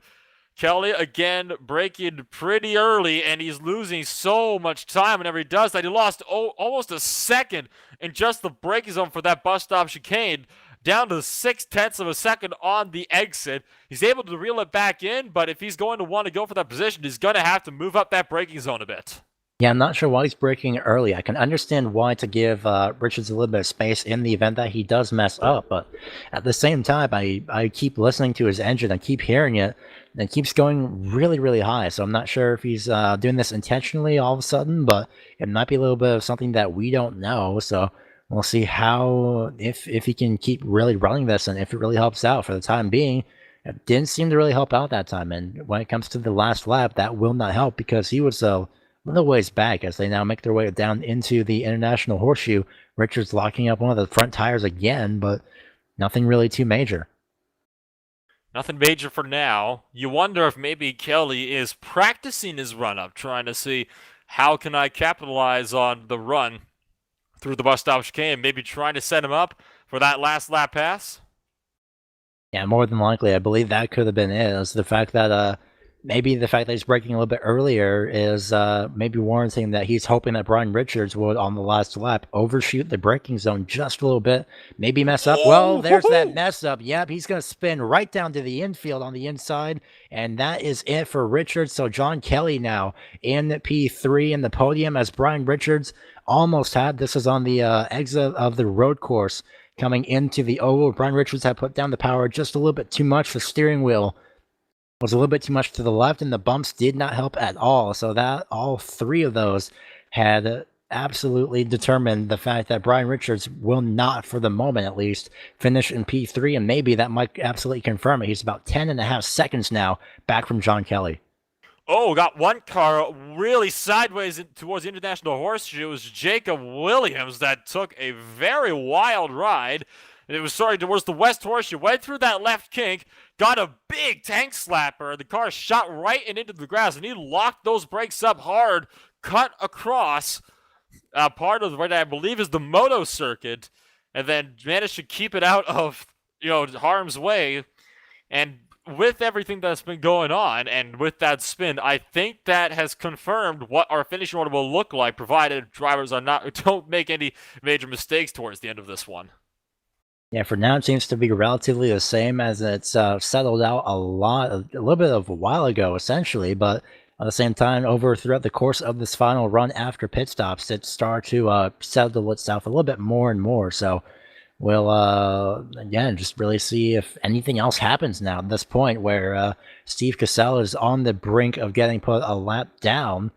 Kelly again braking pretty early, and he's losing so much time whenever he does that. He lost almost a second in just the braking zone for that bus stop chicane, down to 0.6 of a second on the exit. He's able to reel it back in, but if he's going to want to go for that position, he's going to have to move up that braking zone a bit. Yeah, I'm not sure why he's braking early. I can understand why to give Richards a little bit of space in the event that he does mess up, but at the same time, I keep listening to his engine, I keep hearing it, and it keeps going really, really high. So I'm not sure if he's doing this intentionally all of a sudden, but it might be a little bit of something that we don't know. So we'll see how if he can keep really running this and if it really helps out. For the time being, it didn't seem to really help out that time. And when it comes to the last lap, that will not help because he was a little ways back as they now make their way down into the International Horseshoe. Richards locking up one of the front tires again, but nothing really too major. Nothing major for now. You wonder if maybe Kelly is practicing his run-up, trying to see how can I capitalize on the run through the bus stop chicane, maybe trying to set him up for that last lap pass. Yeah, more than likely, I believe that could have been it. Is the fact that maybe the fact that he's braking a little bit earlier is maybe warranting that he's hoping that Brian Richards would, on the last lap, overshoot the braking zone just a little bit, maybe mess up. Well, there's that mess up. Yep, he's going to spin right down to the infield on the inside, and that is it for Richards. So John Kelly now in P3 in the podium as Brian Richards almost had. This is on the exit of the road course coming into the oval. Brian Richards had put down the power just a little bit too much. The steering wheel was a little bit too much to the left, and the bumps did not help at all. So that all three of those had absolutely determined the fact that Brian Richards will not, for the moment at least, finish in P3, and maybe that might absolutely confirm it. He's about 10.5 seconds now back from John Kelly. Oh, got one car really sideways towards the International Horseshoe. It was Jacob Williams that took a very wild ride. It was towards the West Horseshoe, went through that left kink, got a big tank slapper. The car shot right into the grass, and he locked those brakes up hard, cut across part of what I believe is the moto circuit, and then managed to keep it out of harm's way. And with everything that's been going on, and with that spin, I think that has confirmed what our finishing order will look like, provided drivers don't make any major mistakes towards the end of this one. Yeah, for now it seems to be relatively the same as it's settled out a little bit of a while ago, essentially. But at the same time, throughout the course of this final run after pit stops, it started to settle itself a little bit more and more. So we'll again just really see if anything else happens now at this point, where Steve Cassell is on the brink of getting put a lap down.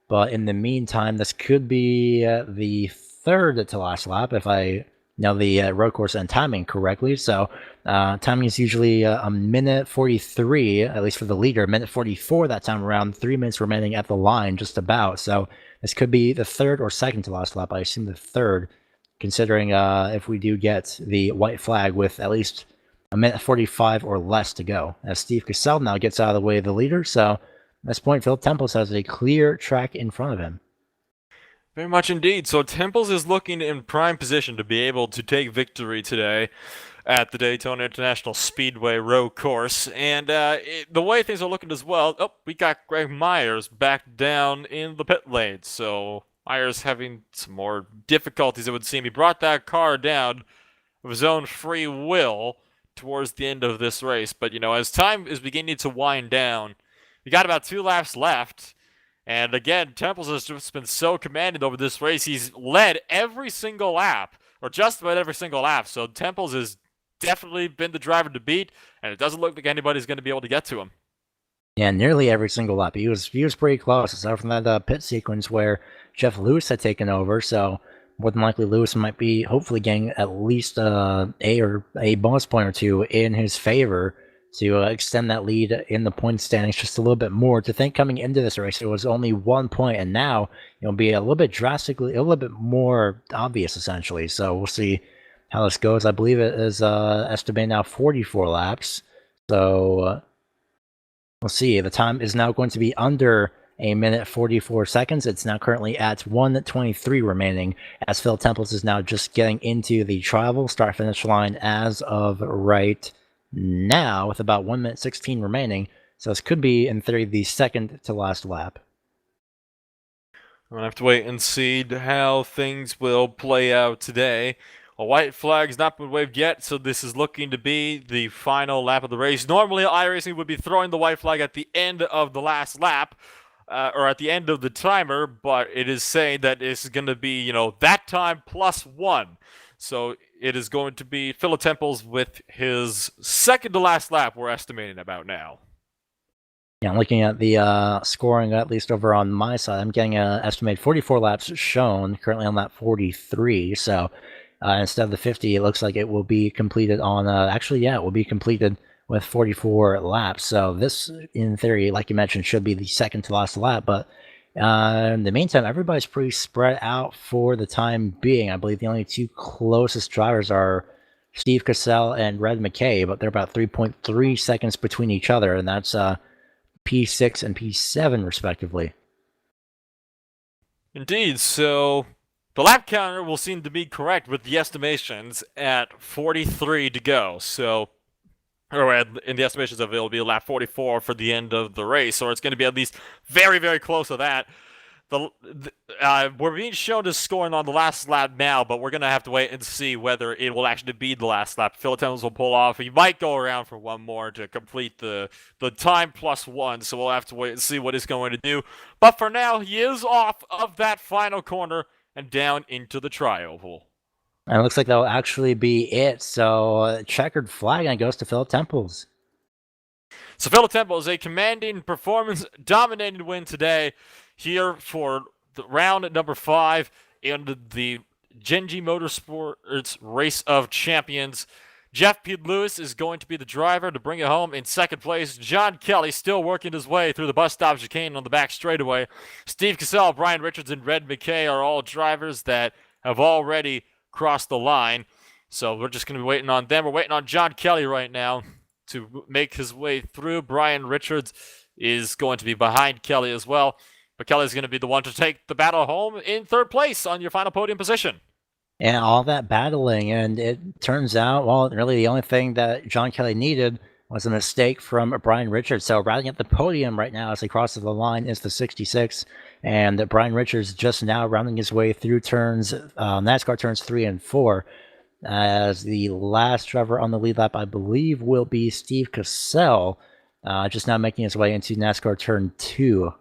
But in the meantime, this could be the third to last lap if I know the road course and timing correctly. So timing is usually a minute 43, at least for the leader, minute 44 that time around, 3 minutes remaining at the line just about. So this could be the third or second to last lap. I assume the third, considering if we do get the white flag with at least a minute 45 or less to go, as Steve Cassell now gets out of the way of the leader. So at this point, Phil Temples has a clear track in front of him. Very much indeed. So Temples is looking in prime position to be able to take victory today at the Daytona International Speedway road course. And the way things are looking as well, we got Greg Myers back down in the pit lane. So Myers having some more difficulties, it would seem. He brought that car down of his own free will towards the end of this race. But, as time is beginning to wind down, we got about 2 laps left. And again, Temples has just been so commanding over this race. He's led every single lap, or just about every single lap. So Temples has definitely been the driver to beat, and it doesn't look like anybody's going to be able to get to him. Yeah, nearly every single lap. He was pretty close, aside from that pit sequence where Jeff Lewis had taken over. So more than likely, Lewis might be hopefully getting at least a bonus point or two in his favor to extend that lead in the point standings just a little bit more. To think coming into this race, it was only 1 point, and now it'll be a little bit more obvious, essentially. So we'll see how this goes. I believe it is estimated now 44 laps. So we'll see. The time is now going to be under a minute 44 seconds. It's now currently at 1:23 remaining, as Phil Temples is now just getting into the travel start-finish line as of right now, with about 1 minute 16 remaining. So this could be, in theory, the second to last lap. I'm gonna have to wait and see how things will play out today. A white flag's not been waved yet, so this is looking to be the final lap of the race. Normally, iRacing would be throwing the white flag at the end of the last lap, or at the end of the timer, but it is saying that it's going to be, that time plus one. So it is going to be Philip Temples with his second to last lap, we're estimating about now. Yeah, I'm looking at the scoring, at least over on my side. I'm getting an estimated 44 laps shown, currently on lap 43. So instead of the 50, it looks like it will be completed on, it will be completed with 44 laps. So this, in theory, like you mentioned, should be the second to last lap. But in the meantime, everybody's pretty spread out for the time being. I believe the only two closest drivers are Steve Cassell and Red McKay, but they're about 3.3 seconds between each other, and that's P6 and P7 respectively. Indeed, so the lap counter will seem to be correct with the estimations at 43 to go. So, in the estimations of it'll be lap 44 for the end of the race, or it's going to be at least very, very close to that. We're being shown as scoring on the last lap now, but we're going to have to wait and see whether it will actually be the last lap. Philip Temples will pull off. He might go around for one more to complete the time plus one, so we'll have to wait and see what he's going to do. But for now, he is off of that final corner and down into the tri-oval. And it looks like that'll actually be it. So checkered flag, and it goes to Philip Temples. So Philip Temples, a commanding performance, dominating win today here for the round number 5 in the JENGI Motorsports Race of Champions. Jeff P. Lewis is going to be the driver to bring it home in second place. John Kelly still working his way through the bus stop chicane on the back straightaway. Steve Cassell, Brian Richards, and Red McKay are all drivers that have already crossed the line. So we're just going to be waiting on them. We're waiting on John Kelly right now to make his way through. Brian Richards is going to be behind Kelly as well. But Kelly's going to be the one to take the battle home in third place on your final podium position. And all that battling, and it turns out, well, really the only thing that John Kelly needed was a mistake from Brian Richards. So riding at the podium right now as he crosses the line is the 66, and Brian Richards just now rounding his way through turns, NASCAR turns 3 and 4. As the last driver on the lead lap, I believe, will be Steve Cassell, just now making his way into NASCAR turn 2.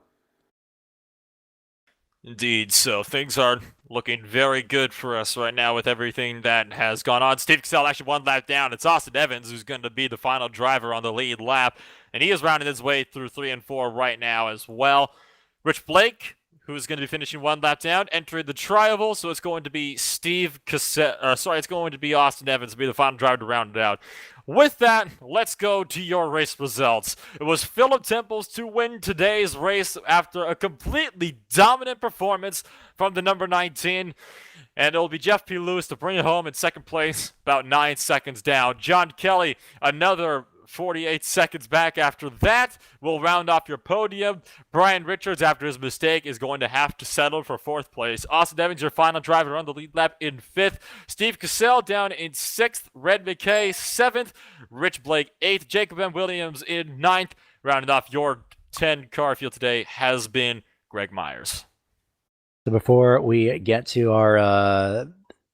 Indeed, so things are looking very good for us right now with everything that has gone on. Steve Cassell actually one lap down. It's Austin Evans who's going to be the final driver on the lead lap, and he is rounding his way through 3 and 4 right now as well. Rich Blake, who is going to be finishing one lap down, entered the tri-oval, so it's going to be it's going to be Austin Evans to be the final driver to round it out. With that, let's go to your race results. It was Philip Temples to win today's race after a completely dominant performance from the number 19. And it'll be Jeff P. Lewis to bring it home in second place, about 9 seconds down. John Kelly, another 48 seconds back after that, will round off your podium. Brian Richards, after his mistake, is going to have to settle for 4th place. Austin Evans, your final driver on the lead lap, in 5th. Steve Cassell down in 6th. Red McKay 7th. Rich Blake 8th. Jacob M. Williams in 9th. Rounding off your 10-car field today has been Greg Myers. So before we get to our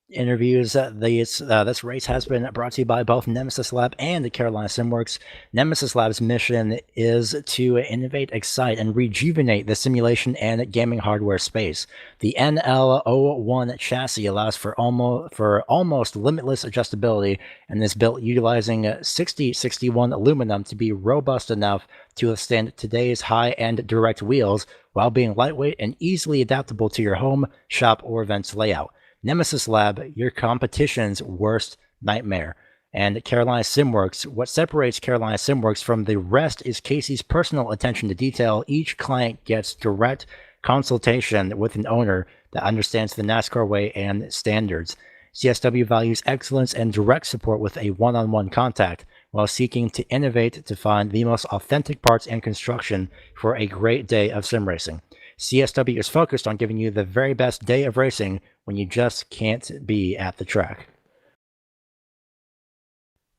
interviews, this race has been brought to you by both Nemesis Lab and the Carolina SimWorks. Nemesis Lab's mission is to innovate, excite, and rejuvenate the simulation and gaming hardware space. The NL01 chassis allows for almost limitless adjustability and is built utilizing 6061 aluminum to be robust enough to withstand today's high-end direct wheels while being lightweight and easily adaptable to your home, shop, or events layout. Nemesis Lab, your competition's worst nightmare. And Carolina SimWorks, what separates Carolina SimWorks from the rest is Casey's personal attention to detail. Each client gets direct consultation with an owner that understands the NASCAR way and standards. CSW values excellence and direct support with a one-on-one contact while seeking to innovate to find the most authentic parts and construction for a great day of sim racing. CSW is focused on giving you the very best day of racing when you just can't be at the track.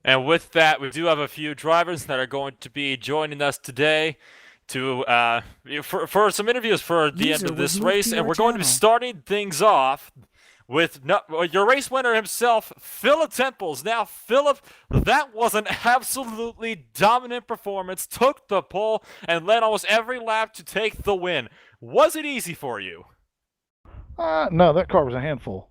And with that, we do have a few drivers that are going to be joining us today to for some interviews for the end User of was this moved race, to and your we're going to be channel. starting things off with your race winner himself, Philip Temples. Now, Philip, that was an absolutely dominant performance, took the pole, and led almost every lap to take the win. Was it easy for you? No, that car was a handful.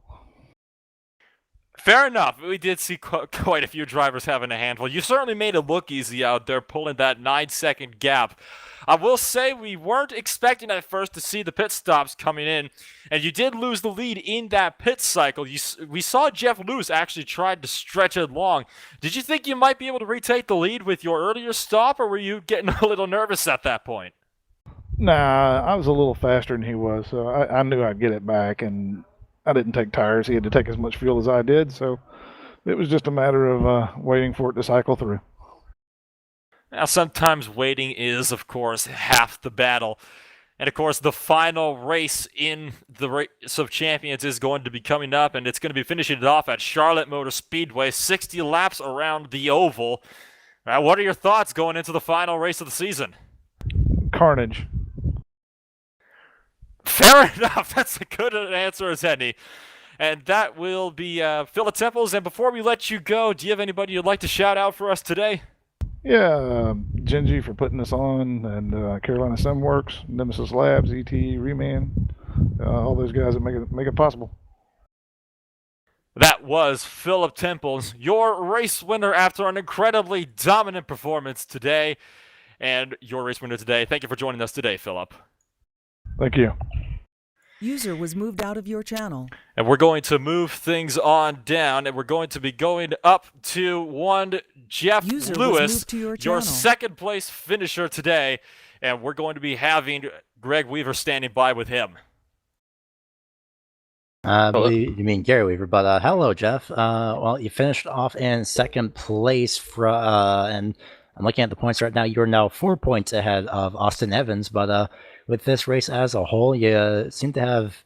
Fair enough. We did see quite a few drivers having a handful. You certainly made it look easy out there, pulling that 9-second gap. I will say we weren't expecting at first to see the pit stops coming in, and you did lose the lead in that pit cycle. We saw Jeff Lewis actually tried to stretch it long. Did you think you might be able to retake the lead with your earlier stop, or were you getting a little nervous at that point? Nah, I was a little faster than he was, so I knew I'd get it back, and I didn't take tires. He had to take as much fuel as I did, so it was just a matter of waiting for it to cycle through. Now, sometimes waiting is, of course, half the battle. And of course, the final race in the Race of Champions is going to be coming up, and it's going to be finishing it off at Charlotte Motor Speedway, 60 laps around the oval. What are your thoughts going into the final race of the season? Carnage. Fair enough. That's as good an answer as any. And that will be Philip Temples. And before we let you go, do you have anybody you'd like to shout out for us today? Yeah, JENGI for putting this on, and Carolina Simworks, Nemesis Labs, ET, Reman, all those guys that make it possible. That was Philip Temples, your race winner after an incredibly dominant performance today. And your race winner today. Thank you for joining us today, Philip. Thank you. User was moved out of your channel. And we're going to move things on down, and we're going to be going up to one Jeff User was Lewis, moved to your your channel. second place finisher today. And we're going to be having Greg Weaver standing by with him. I believe you mean Gary Weaver, but hello, Jeff. Well, you finished off in second place, and I'm looking at the points right now. You're now 4 points ahead of Austin Evans, but with this race as a whole, you seem to have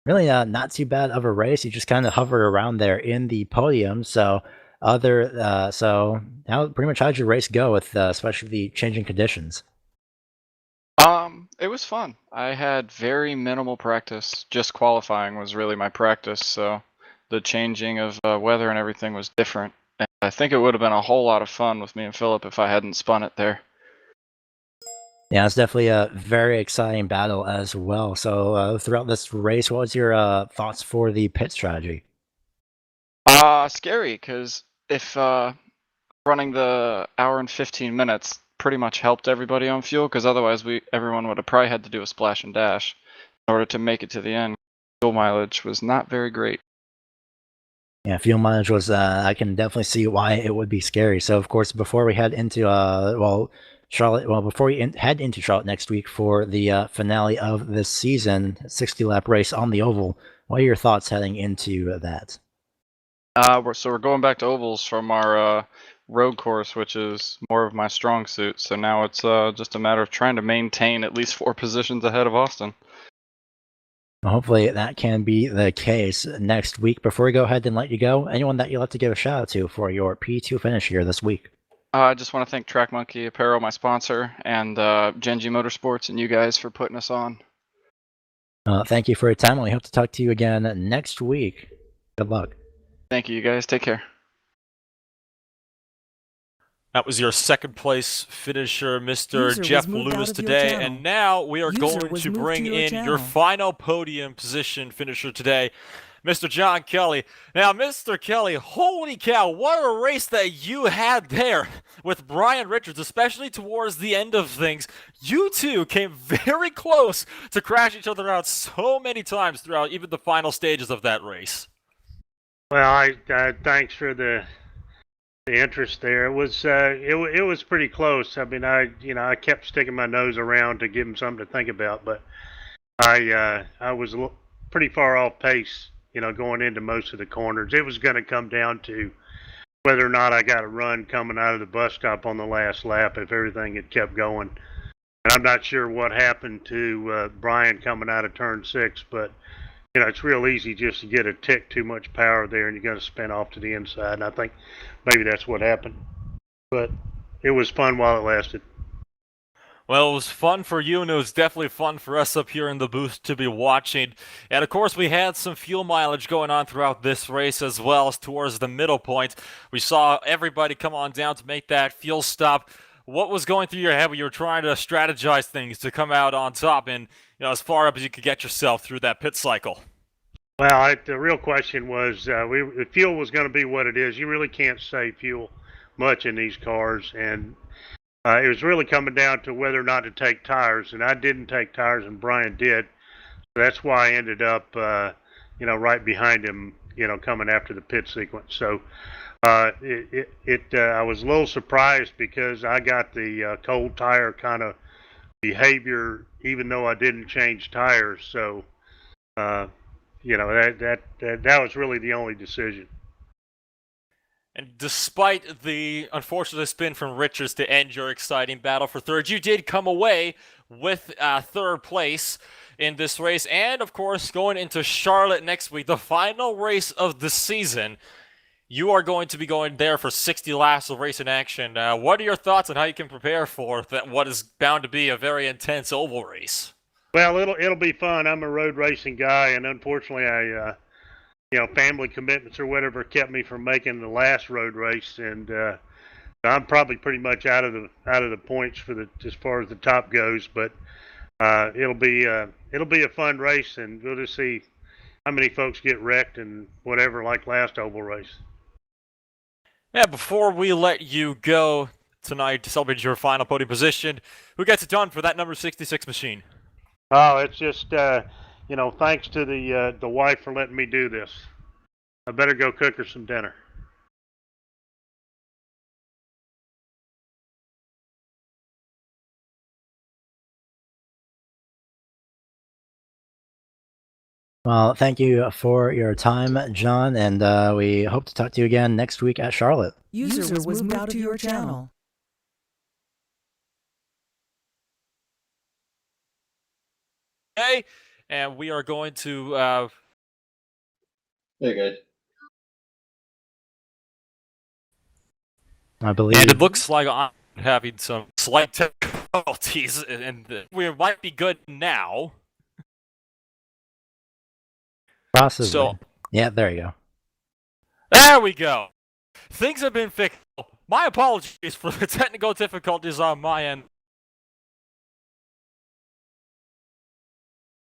really not too bad of a race. You just kind of hovered around there in the podium. So so how pretty much how'd your race go with especially the changing conditions? It was fun. I had very minimal practice. Just qualifying was really my practice, so the changing of weather and everything was different. And I think it would have been a whole lot of fun with me and Philip if I hadn't spun it there. Yeah, it's definitely a very exciting battle as well. So throughout this race, what was your thoughts for the pit strategy? Scary, because if running the hour and 15 minutes pretty much helped everybody on fuel, because otherwise everyone would have probably had to do a splash and dash in order to make it to the end. Fuel mileage was not very great. Yeah, fuel mileage was, I can definitely see why it would be scary. So, of course, before we head into, before we head into Charlotte next week for the finale of this season, 60-lap race on the oval, what are your thoughts heading into that? We're going back to ovals from our road course, which is more of my strong suit. So now it's just a matter of trying to maintain at least 4 positions ahead of Austin. Well, hopefully that can be the case next week. Before we go ahead and let you go, anyone that you'd like to give a shout out to for your P2 finish here this week? I just want to thank Track Monkey Apparel, my sponsor, and JENGI Motorsports and you guys for putting us on. Thank you for your time, and we hope to talk to you again next week. Good luck. Thank you, you guys. Take care. That was your second place finisher, Mr. User Jeff was moved Lewis out of your today. channel. And now we are User going was to moved bring to your in your channel. final podium position finisher today, Mr. John Kelly. Now, Mr. Kelly, holy cow, what a race that you had there with Brian Richards, especially towards the end of things. You two came very close to crash each other out so many times throughout even the final stages of that race. Well, thanks for the interest there. It was it was pretty close. I mean, I kept sticking my nose around to give him something to think about, but I was pretty far off pace, going into most of the corners. It was going to come down to whether or not I got a run coming out of the bus stop on the last lap if everything had kept going. And I'm not sure what happened to Brian coming out of turn 6, but it's real easy just to get a tick too much power there, and you're going to spin off to the inside. And I think maybe that's what happened. But it was fun while it lasted. Well, it was fun for you, and it was definitely fun for us up here in the booth to be watching. And of course, we had some fuel mileage going on throughout this race as well as towards the middle point. We saw everybody come on down to make that fuel stop. What was going through your head when you were trying to strategize things to come out on top and, as far up as you could get yourself through that pit cycle? Well, the real question was the fuel was going to be what it is. You really can't save fuel much in these cars, and it was really coming down to whether or not to take tires. And I didn't take tires, and Brian did. So that's why I ended up, right behind him, coming after the pit sequence. So I was a little surprised because I got the cold tire kind of behavior, even though I didn't change tires. So. That was really the only decision. And despite the unfortunate spin from Richards to end your exciting battle for third, you did come away with third place in this race. And, of course, going into Charlotte next week, the final race of the season, you are going to be going there for 60 laps of racing action. What are your thoughts on how you can prepare for what is bound to be a very intense oval race? Well, it'll be fun. I'm a road racing guy, and unfortunately, family commitments or whatever kept me from making the last road race, and I'm probably pretty much out of the points for as far as the top goes. But it'll be a fun race, and we'll just see how many folks get wrecked and whatever, like last oval race. Yeah, before we let you go tonight to celebrate your final podium position, who gets it done for that number 66 machine? Oh, it's just thanks to the wife for letting me do this. I better go cook her some dinner. Well, thank you for your time, John, and we hope to talk to you again next week at Charlotte. User was moved out of your channel. Okay, and we are going to... Hey, guys. I believe. And it looks like I'm having some slight difficulties, and we might be good now. Possibly. So, yeah, there you go. there we go. Things have been fixed. My apologies for the technical difficulties on my end.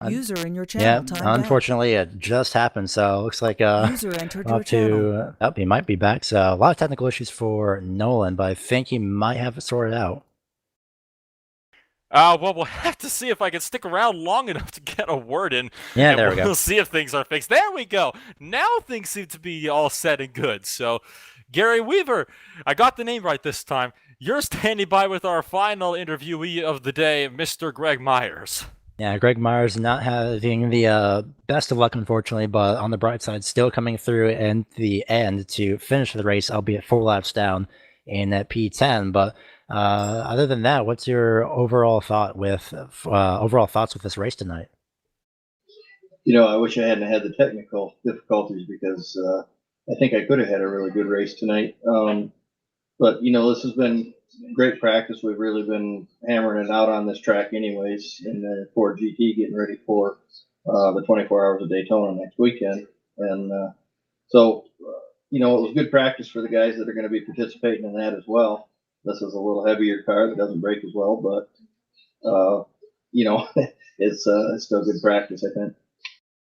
User in your Yeah, channel timed unfortunately, it just happened, so it looks like User entered your channel. he might be back. So a lot of technical issues for Nolan, but I think he might have it sorted out. Well, we'll have to see if I can stick around long enough to get a word in. Yeah, and there we go. We'll see if things are fixed. There we go. Now things seem to be all set and good. So, Gary Weaver, I got the name right this time. You're standing by with our final interviewee of the day, Mr. Greg Myers. Yeah, Greg Myers not having the best of luck, unfortunately, but on the bright side, still coming through in the end to finish the race, albeit 4 laps down in that P10. But other than that, what's your overall thoughts with this race tonight? I wish I hadn't had the technical difficulties because I think I could have had a really good race tonight. But this has been great practice. We've really been hammering it out on this track anyways in the Ford GT, getting ready for the 24 Hours of Daytona next weekend. And so it was good practice for the guys that are going to be participating in that as well. This is a little heavier car that doesn't brake as well, but it's still good practice, I think.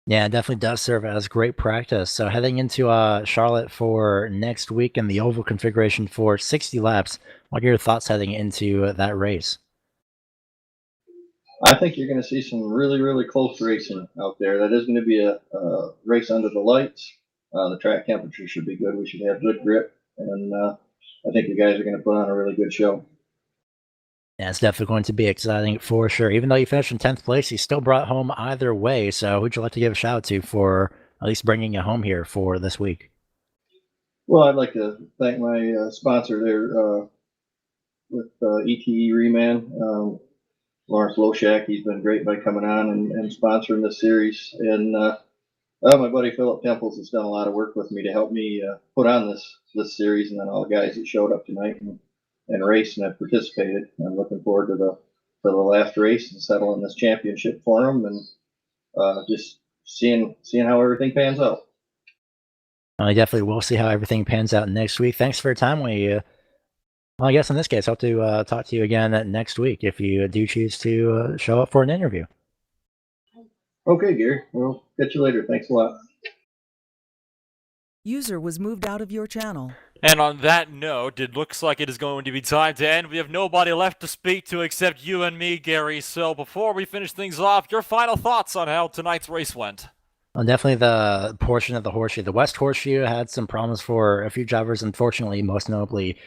Yeah, it definitely does serve as great practice. So heading into Charlotte for next week in the oval configuration for 60 laps, what are your thoughts heading into that race? I think you're going to see some really, really close racing out there. That is going to be a race under the lights. The track temperature should be good. We should have good grip, and I think the guys are going to put on a really good show. Yeah, it's definitely going to be exciting for sure. Even though you finished in 10th place, you still brought home either way. So who'd you like to give a shout out to for at least bringing you home here for this week? Well, I'd like to thank my sponsor there with ETE Reman, Lawrence Loshak. He's been great by coming on and sponsoring this series. And My buddy Philip Temples has done a lot of work with me to help me put on this series, and then all the guys that showed up tonight and raced and have participated. I'm looking forward to the last race and settling this championship for them, and just seeing how everything pans out. I definitely will see how everything pans out next week. Thanks for your time. Well, I guess in this case, hope to talk to you again next week if you do choose to show up for an interview. Okay, Gary. We'll catch you later. Thanks a lot. User was moved out of your channel. And on that note, it looks like it is going to be time to end. We have nobody left to speak to except you and me, Gary. So before we finish things off, your final thoughts on how tonight's race went. Well, definitely the portion of the horseshoe. The West Horseshoe had some problems for a few drivers, unfortunately, most notably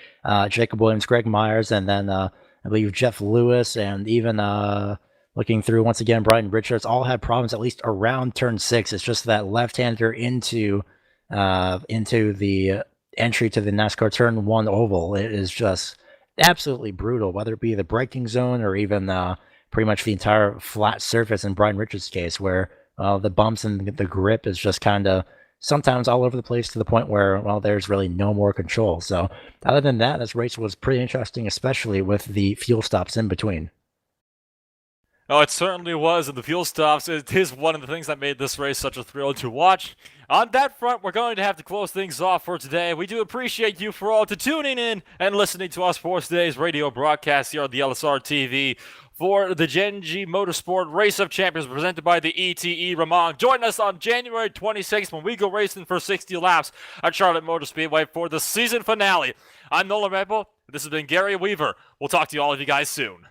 Jacob Williams, Greg Myers, and then I believe Jeff Lewis, and even looking through once again, Brian Richards, all had problems at least around turn 6. It's just that left-hander into the entry to the NASCAR turn 1 oval. It is just absolutely brutal, whether it be the braking zone or even pretty much the entire flat surface in Brian Richards' case, where the bumps and the grip is just kind of sometimes all over the place to the point where, well, there's really no more control. So other than that, this race was pretty interesting, especially with the fuel stops in between. Oh, it certainly was, and the fuel stops, it is one of the things that made this race such a thrill to watch. On that front, we're going to have to close things off for today. We do appreciate you for all to tuning in and listening to us for today's radio broadcast here on the LSR TV for the JENGI Motorsport Race of Champions presented by the ETE Ramon. Join us on January 26th when we go racing for 60 laps at Charlotte Motor Speedway for the season finale. I'm Nolan Maple. This has been Gary Weaver. We'll talk to all of you guys soon.